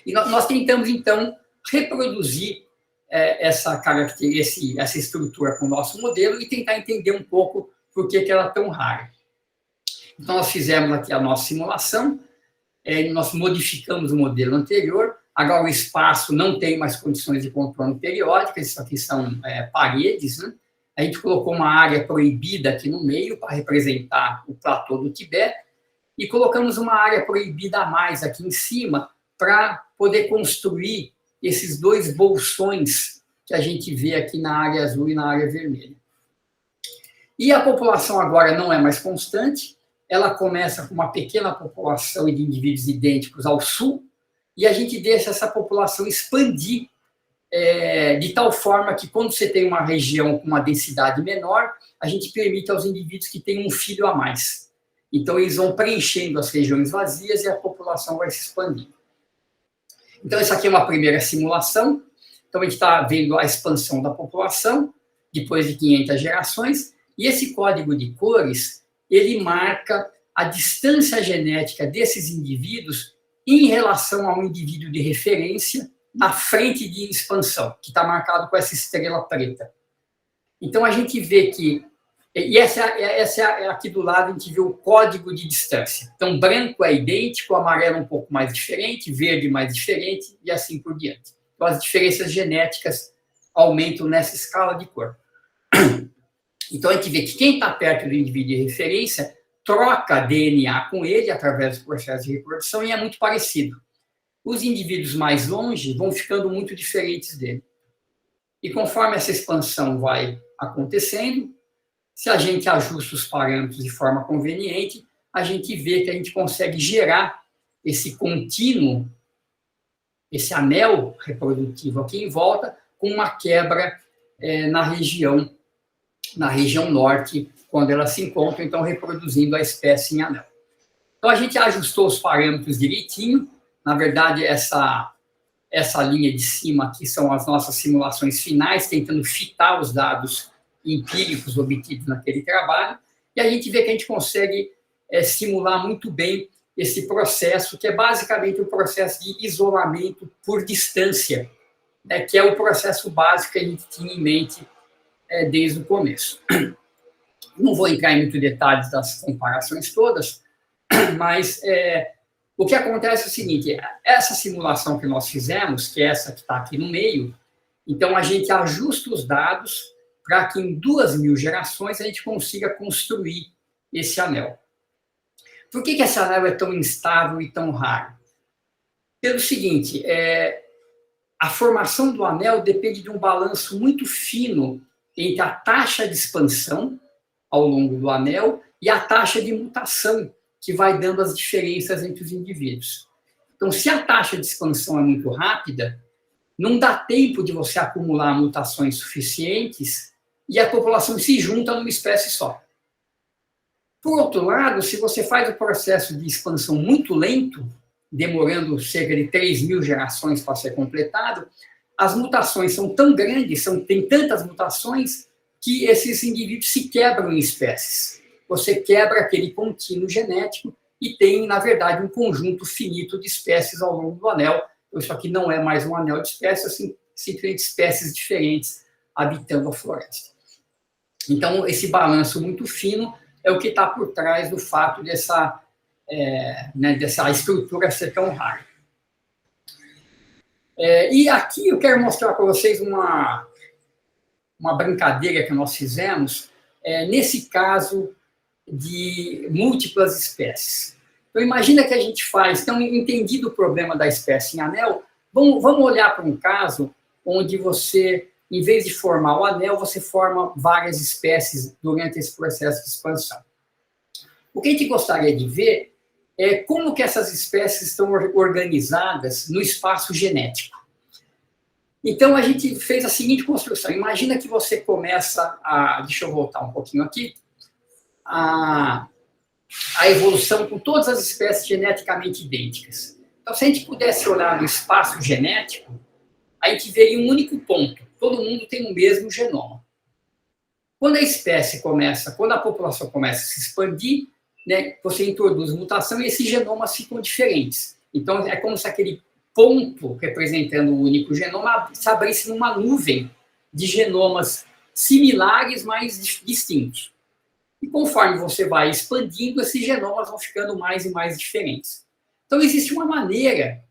E nós tentamos, então, reproduzir essa estrutura com o nosso modelo e tentar entender um pouco por que ela é tão rara. Então, nós fizemos aqui a nossa simulação, nós modificamos o modelo anterior, agora o espaço não tem mais condições de contorno periódico, isso aqui são paredes, né? A gente colocou uma área proibida aqui no meio para representar o platô do Tibete, e colocamos uma área proibida a mais aqui em cima para poder construir esses 2 bolsões que a gente vê aqui na área azul e na área vermelha. E a população agora não é mais constante, ela começa com uma pequena população de indivíduos idênticos ao sul, e a gente deixa essa população expandir de tal forma que, quando você tem uma região com uma densidade menor, a gente permite aos indivíduos que tenham um filho a mais. Então, eles vão preenchendo as regiões vazias e a população vai se expandindo. Então, essa aqui é uma primeira simulação. Então, a gente está vendo a expansão da população, depois de 500 gerações, e esse código de cores, ele marca a distância genética desses indivíduos em relação a um indivíduo de referência na frente de expansão, que está marcado com essa estrela preta. Então, a gente vê que... E aqui do lado, a gente vê o código de distância. Então, branco é idêntico, amarelo um pouco mais diferente, verde mais diferente, e assim por diante. Então, as diferenças genéticas aumentam nessa escala de cor. Então, a gente vê que quem está perto do indivíduo de referência troca DNA com ele através do processo de reprodução e é muito parecido. Os indivíduos mais longe vão ficando muito diferentes dele. E conforme essa expansão vai acontecendo, se a gente ajusta os parâmetros de forma conveniente, a gente vê que a gente consegue gerar esse contínuo, esse anel reprodutivo aqui em volta, com uma quebra na região norte, quando ela se encontra, então, reproduzindo a espécie em anel. Então, a gente ajustou os parâmetros direitinho. Na verdade, essa linha de cima aqui são as nossas simulações finais, tentando fitar os dados empíricos obtidos naquele trabalho, e a gente vê que a gente consegue simular muito bem esse processo, que é basicamente o processo de isolamento por distância, né, que é o processo básico que a gente tinha em mente desde o começo. Não vou entrar em muitos detalhes das comparações todas, mas o que acontece é o seguinte: essa simulação que nós fizemos, que é essa que está aqui no meio, então a gente ajusta os dados para que em 2.000 gerações a gente consiga construir esse anel. Por que esse anel é tão instável e tão raro? Pelo seguinte, a formação do anel depende de um balanço muito fino entre a taxa de expansão ao longo do anel e a taxa de mutação, que vai dando as diferenças entre os indivíduos. Então, se a taxa de expansão é muito rápida, não dá tempo de você acumular mutações suficientes e a população se junta numa espécie só. Por outro lado, se você faz o processo de expansão muito lento, demorando cerca de 3.000 gerações para ser completado, as mutações são tão grandes, tem tantas mutações, que esses indivíduos se quebram em espécies. Você quebra aquele contínuo genético e tem, na verdade, um conjunto finito de espécies ao longo do anel. Então, isso aqui não é mais um anel de espécies, assim, simplesmente espécies diferentes habitando a floresta. Então, esse balanço muito fino é o que está por trás do fato dessa estrutura ser tão rara. E aqui eu quero mostrar para vocês uma brincadeira que nós fizemos, nesse caso de múltiplas espécies. Então, imagina que a gente faz, então, entendido o problema da espécie em anel, vamos olhar para um caso onde você, em vez de formar o anel, você forma várias espécies durante esse processo de expansão. O que a gente gostaria de ver é como que essas espécies estão organizadas no espaço genético. Então, a gente fez a seguinte construção. Imagina que você começa a... Deixa eu voltar um pouquinho aqui. A evolução com todas as espécies geneticamente idênticas. Então, se a gente pudesse olhar no espaço genético, a gente veria um único ponto. Todo mundo tem o mesmo genoma. Quando a população começa a se expandir, né, você introduz mutação e esses genomas ficam diferentes. Então, é como se aquele ponto representando o único genoma se abrisse numa nuvem de genomas similares, mas distintos. E conforme você vai expandindo, esses genomas vão ficando mais e mais diferentes. Então, existe uma maneira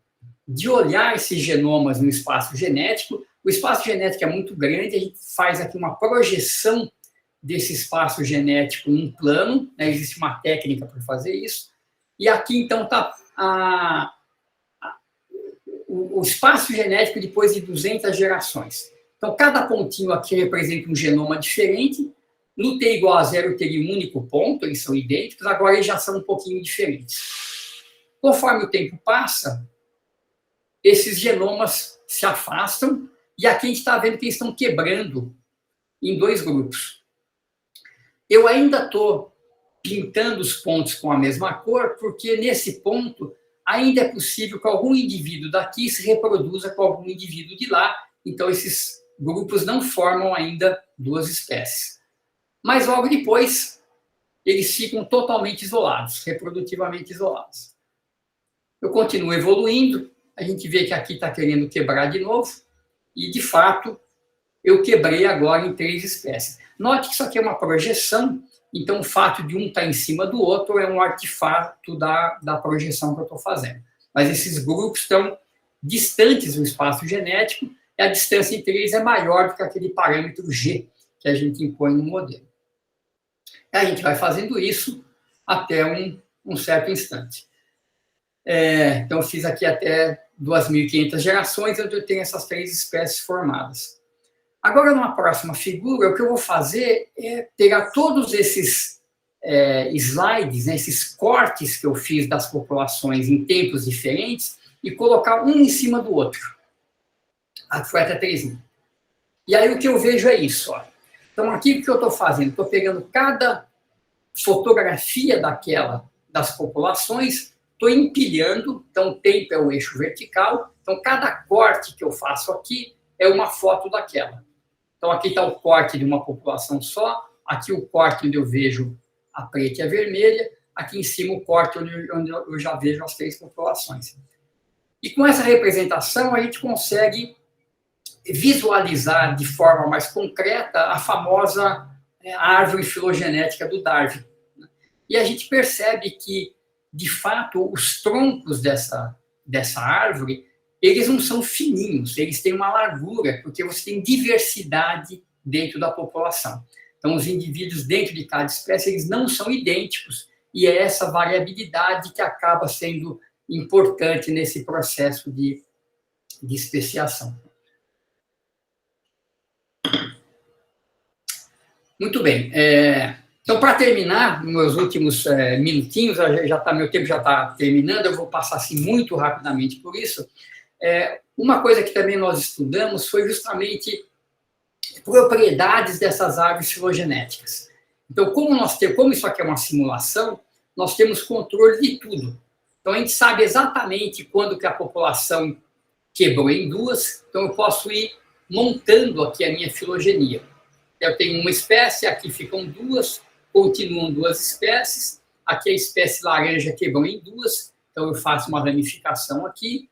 de olhar esses genomas no espaço genético. O espaço genético é muito grande, a gente faz aqui uma projeção desse espaço genético num plano, né? Existe uma técnica para fazer isso. E aqui, então, está o espaço genético depois de 200 gerações. Então, cada pontinho aqui representa um genoma diferente. No t igual a 0, teria um único ponto, eles são idênticos, agora eles já são um pouquinho diferentes. Conforme o tempo passa, esses genomas se afastam, e aqui a gente está vendo que eles estão quebrando em 2 grupos. Eu ainda estou pintando os pontos com a mesma cor, porque nesse ponto ainda é possível que algum indivíduo daqui se reproduza com algum indivíduo de lá, então esses grupos não formam ainda 2 espécies. Mas logo depois, eles ficam totalmente isolados, reprodutivamente isolados. Eu continuo evoluindo, a gente vê que aqui está querendo quebrar de novo, e, de fato, eu quebrei agora em 3 espécies. Note que isso aqui é uma projeção, então o fato de um estar em cima do outro é um artefato da projeção que eu estou fazendo. Mas esses grupos estão distantes do espaço genético, e a distância entre eles é maior do que aquele parâmetro G que a gente impõe no modelo. E a gente vai fazendo isso até um certo instante. Então, eu fiz aqui até 2.500 gerações, onde eu tenho essas 3 espécies formadas. Agora, numa próxima figura, o que eu vou fazer é pegar todos esses slides, né, esses cortes que eu fiz das populações em tempos diferentes, e colocar um em cima do outro. Foi até 3.000. E aí, o que eu vejo é isso. Ó. Então, aqui, o que eu estou fazendo? Estou pegando cada fotografia das populações, estou empilhando, então, o tempo é o eixo vertical, então, cada corte que eu faço aqui é uma foto daquela. Então, aqui está o corte de uma população só, aqui o corte onde eu vejo a preta e a vermelha, aqui em cima o corte onde eu já vejo as 3 populações. E com essa representação, a gente consegue visualizar de forma mais concreta a famosa árvore filogenética do Darwin. E a gente percebe que, de fato, os troncos dessa árvore, eles não são fininhos, eles têm uma largura, porque você tem diversidade dentro da população. Então, os indivíduos dentro de cada espécie, eles não são idênticos, e é essa variabilidade que acaba sendo importante nesse processo de especiação. Muito bem. Então, para terminar, meus últimos minutinhos, meu tempo já está terminando, eu vou passar assim, muito rapidamente por isso. Uma coisa que também nós estudamos foi justamente propriedades dessas árvores filogenéticas. Então, como isso aqui é uma simulação, nós temos controle de tudo. Então, a gente sabe exatamente quando que a população quebrou em 2, então eu posso ir montando aqui a minha filogenia. Eu tenho uma espécie, aqui ficam 2, continuam 2 espécies, aqui a espécie laranja quebrou em 2, então eu faço uma ramificação aqui,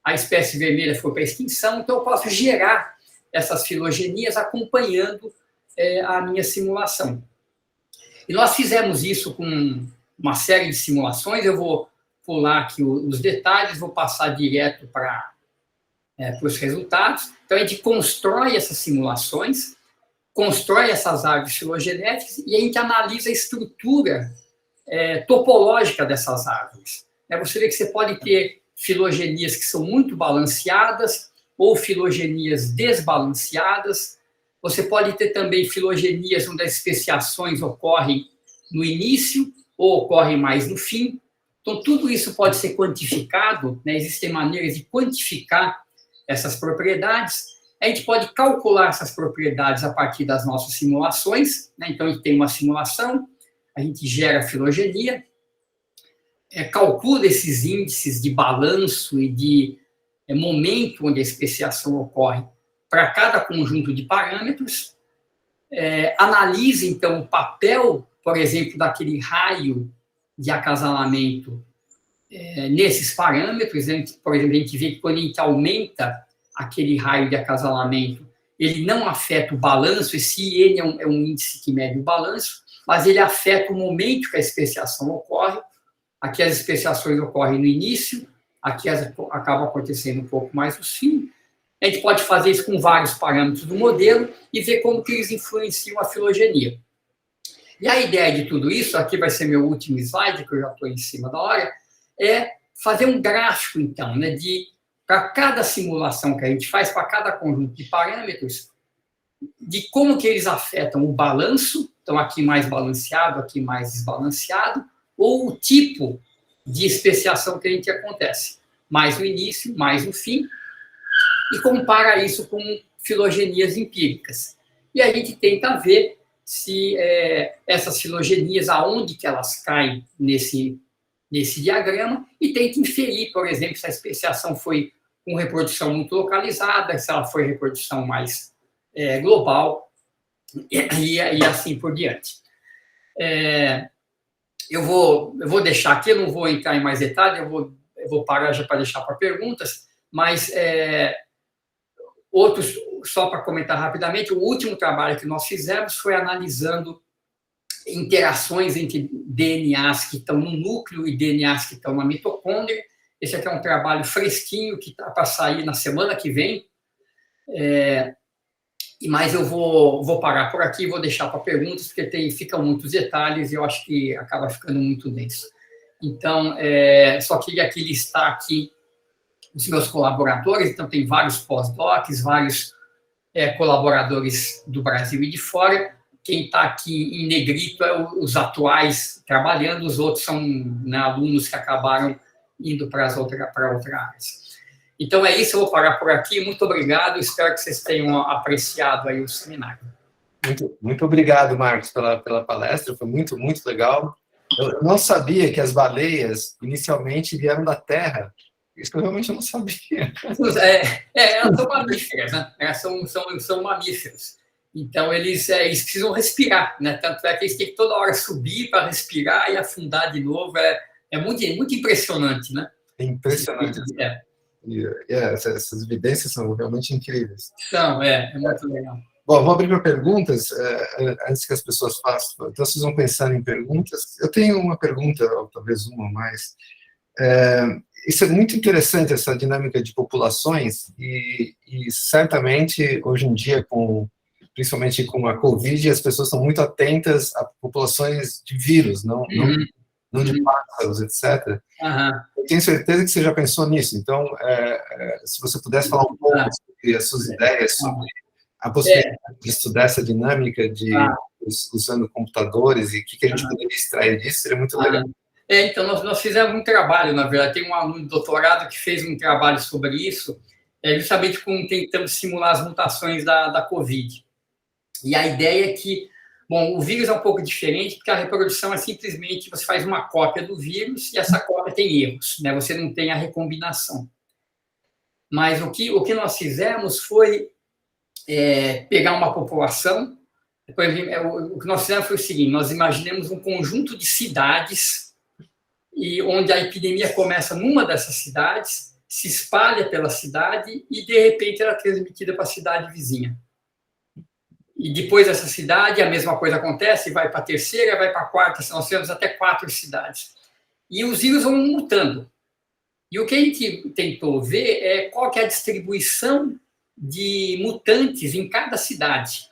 a espécie vermelha foi para extinção, então eu posso gerar essas filogenias acompanhando a minha simulação. E nós fizemos isso com uma série de simulações, eu vou pular aqui os detalhes, vou passar direto para os resultados. Então, a gente constrói essas simulações, constrói essas árvores filogenéticas e a gente analisa a estrutura topológica dessas árvores. Você vê que você pode ter filogenias que são muito balanceadas ou filogenias desbalanceadas. Você pode ter também filogenias onde as especiações ocorrem no início ou ocorrem mais no fim. Então, tudo isso pode ser quantificado, né? Existem maneiras de quantificar essas propriedades. A gente pode calcular essas propriedades a partir das nossas simulações, né? Então, a gente tem uma simulação, a gente gera a filogenia, calcula esses índices de balanço e de momento onde a especiação ocorre para cada conjunto de parâmetros, analisa, então, o papel, por exemplo, daquele raio de acasalamento nesses parâmetros. Por exemplo, a gente vê que quando a gente aumenta aquele raio de acasalamento, ele não afeta o balanço, esse N é um índice que mede o balanço, mas ele afeta o momento que a especiação ocorre. Aqui as especiações ocorrem no início, aqui acaba acontecendo um pouco mais no fim. A gente pode fazer isso com vários parâmetros do modelo e ver como que eles influenciam a filogenia. E a ideia de tudo isso, aqui vai ser meu último slide, que eu já estou em cima da hora, é fazer um gráfico, então, né, para cada simulação que a gente faz, para cada conjunto de parâmetros, de como que eles afetam o balanço, então aqui mais balanceado, aqui mais desbalanceado, ou o tipo de especiação que a gente acontece, mais no início, mais no fim, e compara isso com filogenias empíricas. E a gente tenta ver se essas filogenias, aonde que elas caem nesse diagrama, e tenta inferir, por exemplo, se a especiação foi com reprodução muito localizada, se ela foi reprodução mais global, e assim por diante. Eu vou deixar aqui, eu não vou entrar em mais detalhes, eu vou vou parar já para deixar para perguntas, mas outros, só para comentar rapidamente, o último trabalho que nós fizemos foi analisando interações entre DNAs que estão no núcleo e DNAs que estão na mitocôndria. Esse aqui é um trabalho fresquinho que está para sair na semana que vem. Mas eu vou parar por aqui, vou deixar para perguntas, porque ficam muitos detalhes e eu acho que acaba ficando muito denso. Então, só queria aqui listar aqui os meus colaboradores. Então, tem vários pós-docs, vários colaboradores do Brasil e de fora. Quem está aqui em negrito é os atuais trabalhando, os outros são, né, alunos que acabaram indo para outras áreas. Então é isso, eu vou parar por aqui. Muito obrigado, espero que vocês tenham apreciado aí o seminário. Muito obrigado, Marcos, pela palestra, foi muito, muito legal. Eu não sabia que as baleias inicialmente vieram da Terra. Isso eu realmente não sabia. Elas são mamíferas, né? São mamíferos. Então, eles precisam respirar, né? Tanto é que eles têm que toda hora subir para respirar e afundar de novo. É muito, muito impressionante, né? É impressionante. Essas evidências são realmente incríveis. É muito legal. Bom, vou abrir para perguntas, antes que as pessoas façam. Então, vocês vão pensar em perguntas. Eu tenho uma pergunta, ou talvez uma ou mais. Isso é muito interessante, essa dinâmica de populações, e certamente, hoje em dia, principalmente com a Covid, as pessoas estão muito atentas a populações de vírus, não de pássaros, etc. Eu tenho certeza que você já pensou nisso. Então, se você pudesse falar um pouco sobre as suas ideias, sobre a possibilidade de estudar essa dinâmica de usando computadores e o que a gente poderia extrair disso, seria muito legal. Então, nós fizemos um trabalho, na verdade, tem um aluno de doutorado que fez um trabalho sobre isso, justamente tentando simular as mutações da Covid. E a ideia é que, bom, o vírus é um pouco diferente, porque a reprodução é simplesmente, você faz uma cópia do vírus e essa cópia tem erros, né? Você não tem a recombinação. Mas o que nós fizemos foi pegar uma população, por exemplo, o que nós fizemos foi o seguinte, nós imaginamos um conjunto de cidades, e onde a epidemia começa numa dessas cidades, se espalha pela cidade e, de repente, ela é transmitida para a cidade vizinha. E depois dessa cidade, a mesma coisa acontece, vai para a terceira, vai para a quarta, nós temos até 4 cidades. E os vírus vão mutando. E o que a gente tentou ver é qual que é a distribuição de mutantes em cada cidade.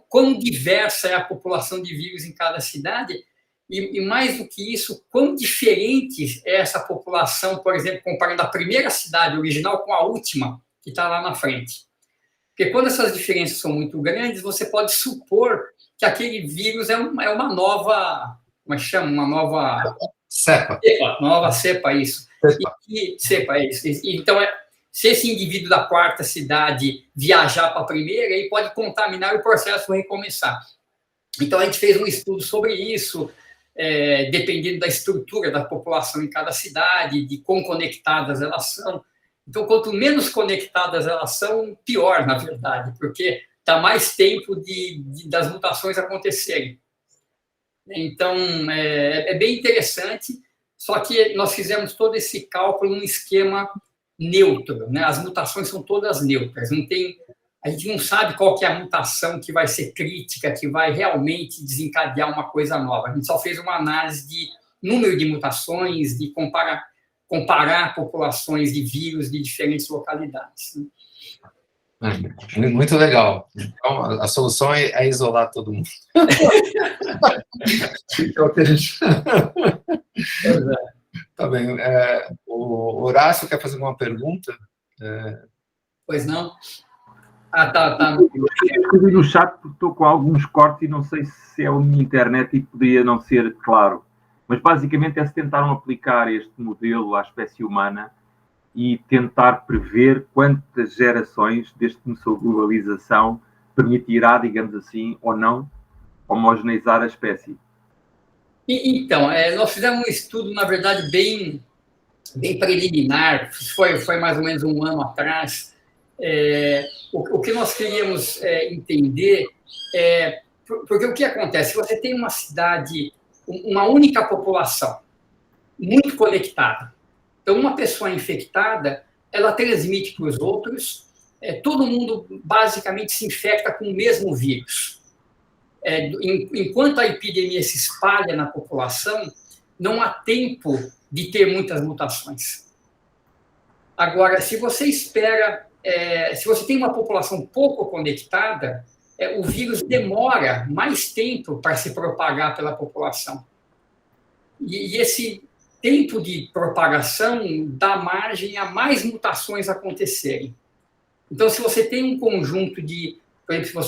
Quão diversa é a população de vírus em cada cidade. E mais do que isso, quão diferente é essa população, por exemplo, comparando a primeira cidade original com a última, que está lá na frente. Porque quando essas diferenças são muito grandes, você pode supor que aquele vírus é uma nova, como é que chama? Uma nova cepa. Uma nova cepa, isso. Cepa, é isso. Então, se esse indivíduo da quarta cidade viajar para a primeira, ele pode contaminar e o processo vai recomeçar. Então, a gente fez um estudo sobre isso, dependendo da estrutura da população em cada cidade, de quão conectadas elas são. Então, quanto menos conectadas elas são, pior, na verdade, porque dá mais tempo das mutações acontecerem. Então, é bem interessante, só que nós fizemos todo esse cálculo num esquema neutro, né? As mutações são todas neutras, a gente não sabe qual que é a mutação que vai ser crítica, que vai realmente desencadear uma coisa nova. A gente só fez uma análise de número de mutações, de comparar populações de vírus de diferentes localidades. Muito legal. Então, a solução é isolar todo mundo. É o que a gente... Tá bem. O Horácio quer fazer uma pergunta? Pois não? Tá. Eu vi no chat porque estou com alguns cortes e não sei se é a minha internet e poderia não ser claro. Mas, basicamente, se tentaram aplicar este modelo à espécie humana e tentar prever quantas gerações, desde que começou a globalização, permitirá, digamos assim, ou não, homogeneizar a espécie. Então, nós fizemos um estudo, na verdade, bem preliminar, foi mais ou menos um ano atrás. O que nós queríamos entender porque o que acontece? Se você tem uma cidade, uma única população, muito conectada, Então, uma pessoa infectada, ela transmite para os outros, todo mundo basicamente se infecta com o mesmo vírus. Enquanto a epidemia se espalha na população, não há tempo de ter muitas mutações. Agora, se você se você tem uma população pouco conectada, o vírus demora mais tempo para se propagar pela população. E esse tempo de propagação dá margem a mais mutações acontecerem. Então, se você tem um conjunto de, por exemplo,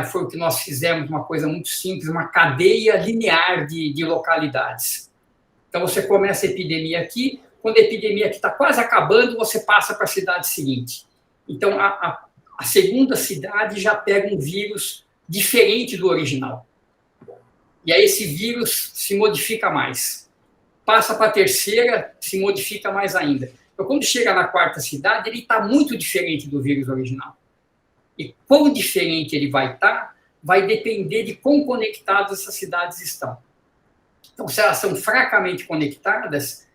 foi o que nós fizemos, uma coisa muito simples, uma cadeia linear de localidades. Então, você começa a epidemia aqui, quando a epidemia aqui está quase acabando, você passa para a cidade seguinte. Então, a segunda cidade já pega um vírus diferente do original. E aí esse vírus se modifica mais. Passa para a terceira, se modifica mais ainda. Então, quando chega na quarta cidade, ele está muito diferente do vírus original. E quão diferente ele vai estar, vai depender de quão conectadas essas cidades estão. Então, se elas são fracamente conectadas,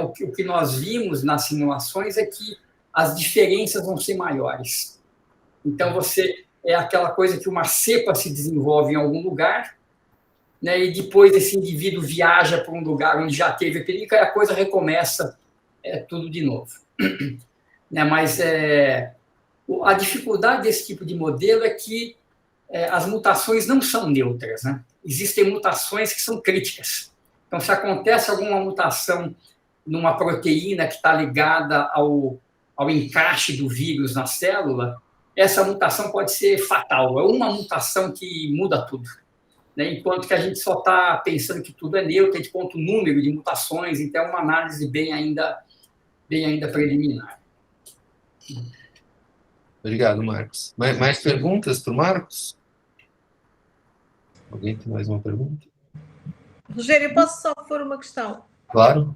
o que nós vimos nas simulações é que as diferenças vão ser maiores. Então, é aquela coisa que uma cepa se desenvolve em algum lugar, né, e depois esse indivíduo viaja para um lugar onde já teve epidemia e a coisa recomeça tudo de novo. Né, mas a dificuldade desse tipo de modelo é que as mutações não são neutras, né? Existem mutações que são críticas. Então, se acontece alguma mutação numa proteína que está ligada ao encaixe do vírus na célula, essa mutação pode ser fatal. É uma mutação que muda tudo. Né? Enquanto que a gente só está pensando que tudo é neutro, a gente conta o número de mutações, então é uma análise bem ainda preliminar. Obrigado, Marcos. Mais perguntas para o Marcos? Alguém tem mais uma pergunta? Rogério, posso só pôr uma questão? Claro.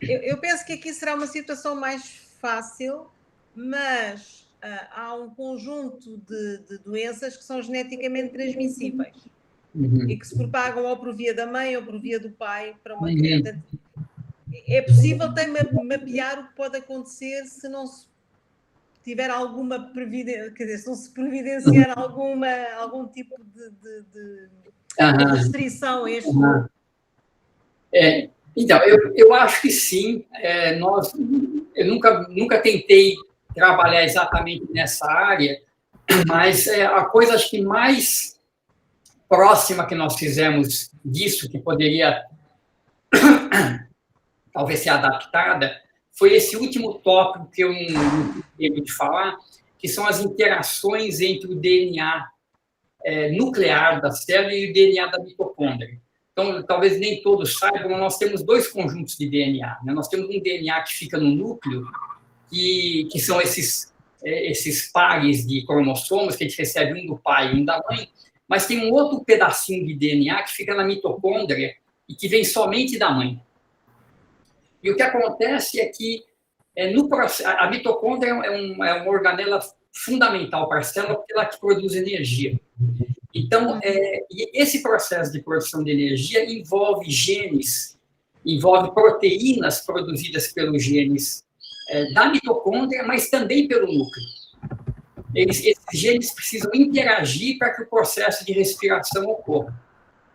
Eu penso que aqui será uma situação mais fácil, mas há um conjunto de doenças que são geneticamente transmissíveis e que se propagam ou por via da mãe ou por via do pai para uma criança. É possível mapear o que pode acontecer se não se tiver alguma previdência, quer dizer, se não se providenciar algum tipo de restrição a este grupo? Então, eu acho que sim. Eu nunca tentei trabalhar exatamente nessa área, mas a coisa acho que mais próxima que nós fizemos disso, que poderia talvez ser adaptada, foi esse último tópico que eu não tenho de falar, que são as interações entre o DNA nuclear da célula e o DNA da mitocôndria. Então, talvez nem todos saibam, nós temos dois conjuntos de DNA. Né? Nós temos um DNA que fica no núcleo, que são esses pares de cromossomos, que a gente recebe um do pai e um da mãe, mas tem um outro pedacinho de DNA que fica na mitocôndria e que vem somente da mãe. E o que acontece é que a mitocôndria é uma organela fundamental para a célula, porque ela que produz energia. Então, esse processo de produção de energia envolve genes, envolve proteínas produzidas pelos genes da mitocôndria, mas também pelo núcleo. Esses genes precisam interagir para que o processo de respiração ocorra.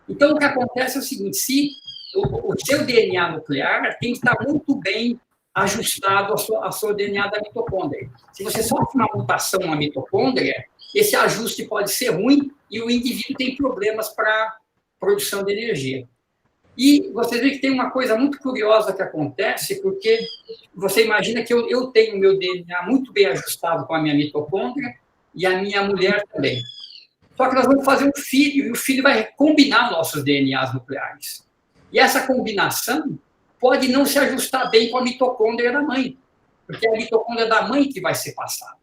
Então, o que acontece é o seguinte, se o seu DNA nuclear tem que estar muito bem ajustado ao seu DNA da mitocôndria. Se você sofre uma mutação na mitocôndria, esse ajuste pode ser ruim e o indivíduo tem problemas para produção de energia. E você vê que tem uma coisa muito curiosa que acontece, porque você imagina que eu tenho o meu DNA muito bem ajustado com a minha mitocôndria e a minha mulher também. Só que nós vamos fazer um filho, e o filho vai combinar nossos DNAs nucleares. E essa combinação pode não se ajustar bem com a mitocôndria da mãe, porque é a mitocôndria da mãe que vai ser passada.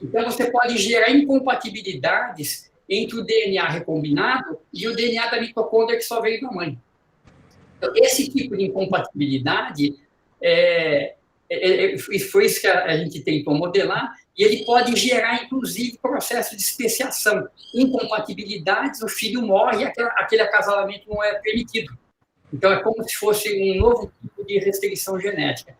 Então, você pode gerar incompatibilidades entre o DNA recombinado e o DNA da mitocôndria que só veio da mãe. Então, esse tipo de incompatibilidade foi isso que a gente tentou modelar, e ele pode gerar, inclusive, processo de especiação. Incompatibilidades, o filho morre e aquele acasalamento não é permitido. Então, é como se fosse um novo tipo tipo de restrição genética.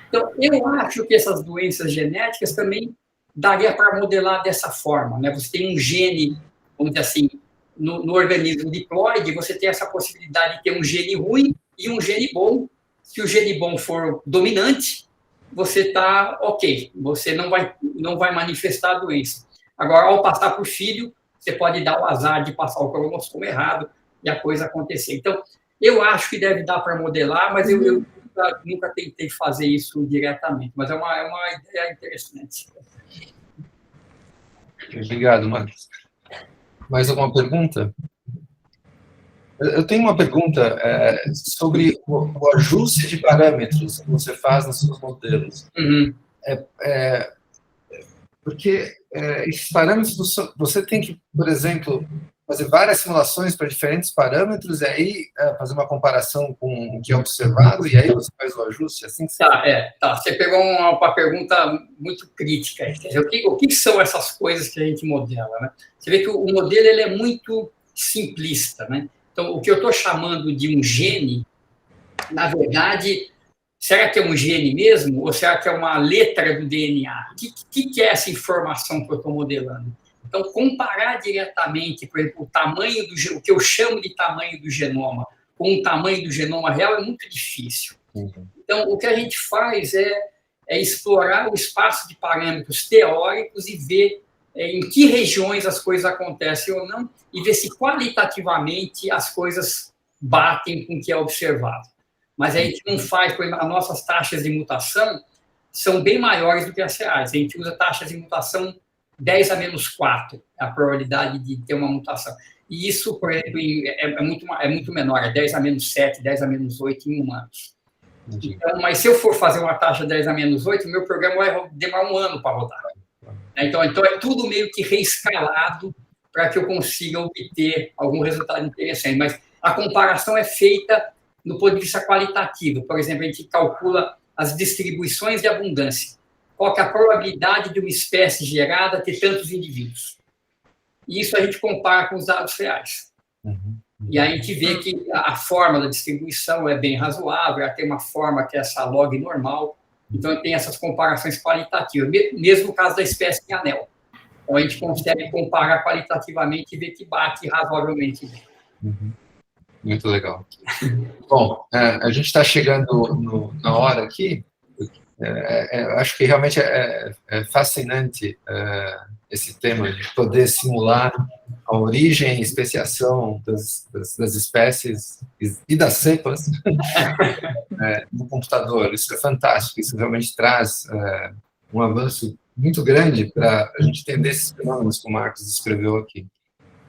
Então, eu acho que essas doenças genéticas também daria para modelar dessa forma, né? Você tem um gene, vamos dizer assim, no organismo diploide, você tem essa possibilidade de ter um gene ruim e um gene bom. Se o gene bom for dominante, você está ok, você não vai manifestar a doença. Agora, ao passar para o filho, você pode dar o azar de passar o cromossomo errado e a coisa acontecer. Então, eu acho que deve dar para modelar, mas eu nunca tentei fazer isso diretamente, mas é uma ideia interessante. Obrigado, Marcos. Mais alguma pergunta? Eu tenho uma pergunta sobre o ajuste de parâmetros que você faz nos seus modelos. Uhum. Porque esses parâmetros, você tem que, por exemplo, fazer várias simulações para diferentes parâmetros e aí fazer uma comparação com o que é observado e aí você faz o ajuste, assim que você... Tá. Você pegou uma pergunta muito crítica. Quer dizer, o que são essas coisas que a gente modela, né? Você vê que o modelo ele é muito simplista, né? Então, o que eu estou chamando de um gene, na verdade, será que é um gene mesmo? Ou será que é uma letra do DNA? O que é essa informação que eu estou modelando? Então, comparar diretamente, por exemplo, o que eu chamo de tamanho do genoma com o tamanho do genoma real é muito difícil. Então, o que a gente faz é explorar o espaço de parâmetros teóricos e ver em que regiões as coisas acontecem ou não, e ver se qualitativamente as coisas batem com o que é observado. Mas a gente não faz, por exemplo, as nossas taxas de mutação são bem maiores do que as reais. A gente usa taxas de mutação 10 a menos 4, a probabilidade de ter uma mutação. E isso, por exemplo, é muito menor, é 10 a menos 7, 10 a menos 8 em humanos. Então, mas se eu for fazer uma taxa 10 a menos 8, meu programa vai demorar um ano para rodar. Então, é tudo meio que reescalado para que eu consiga obter algum resultado interessante. Mas a comparação é feita no ponto de vista qualitativo. Por exemplo, a gente calcula as distribuições de abundância. Qual que é a probabilidade de uma espécie gerada ter tantos indivíduos? E isso a gente compara com os dados reais. E aí a gente vê que a forma da distribuição é bem razoável, ela tem uma forma que é essa log normal. Então, tem essas comparações qualitativas, mesmo no caso da espécie em anel. Então, a gente consegue comparar qualitativamente e ver que bate razoavelmente bem. Muito legal. Bom, a gente está chegando na hora aqui. Acho que realmente é fascinante esse tema de poder simular a origem e especiação das espécies e das cepas no computador. Isso é fantástico, isso realmente traz um avanço muito grande para a gente entender esses fenômenos que o Marcos descreveu aqui.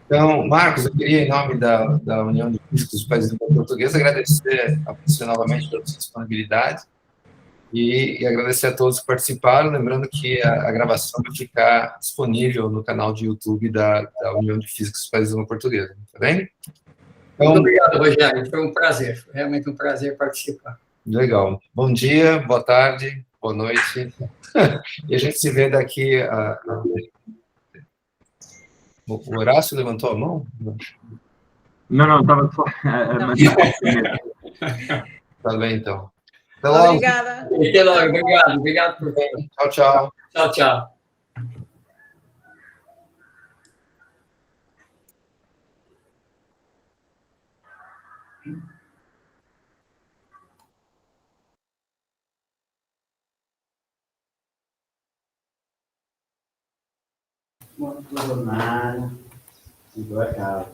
Então, Marcos, eu queria, em nome da União de Físicos dos Países de Língua Portuguesa, agradecer a você novamente pela sua disponibilidade e agradecer a todos que participaram, lembrando que a gravação vai ficar disponível no canal de YouTube da União de Físicos dos Países de Língua Portuguesa, tá bem? Então, muito obrigado, Rogério, foi um prazer, foi realmente um prazer participar. Legal. Bom dia, boa tarde, boa noite, e a gente se vê daqui a... O Horácio levantou a mão? Não, estava só a mandar. Tá bem, então. Até logo. Obrigada. Até logo, obrigado por ver. Tchau, tchau. Tchau, tchau. Não nada, igual a casa,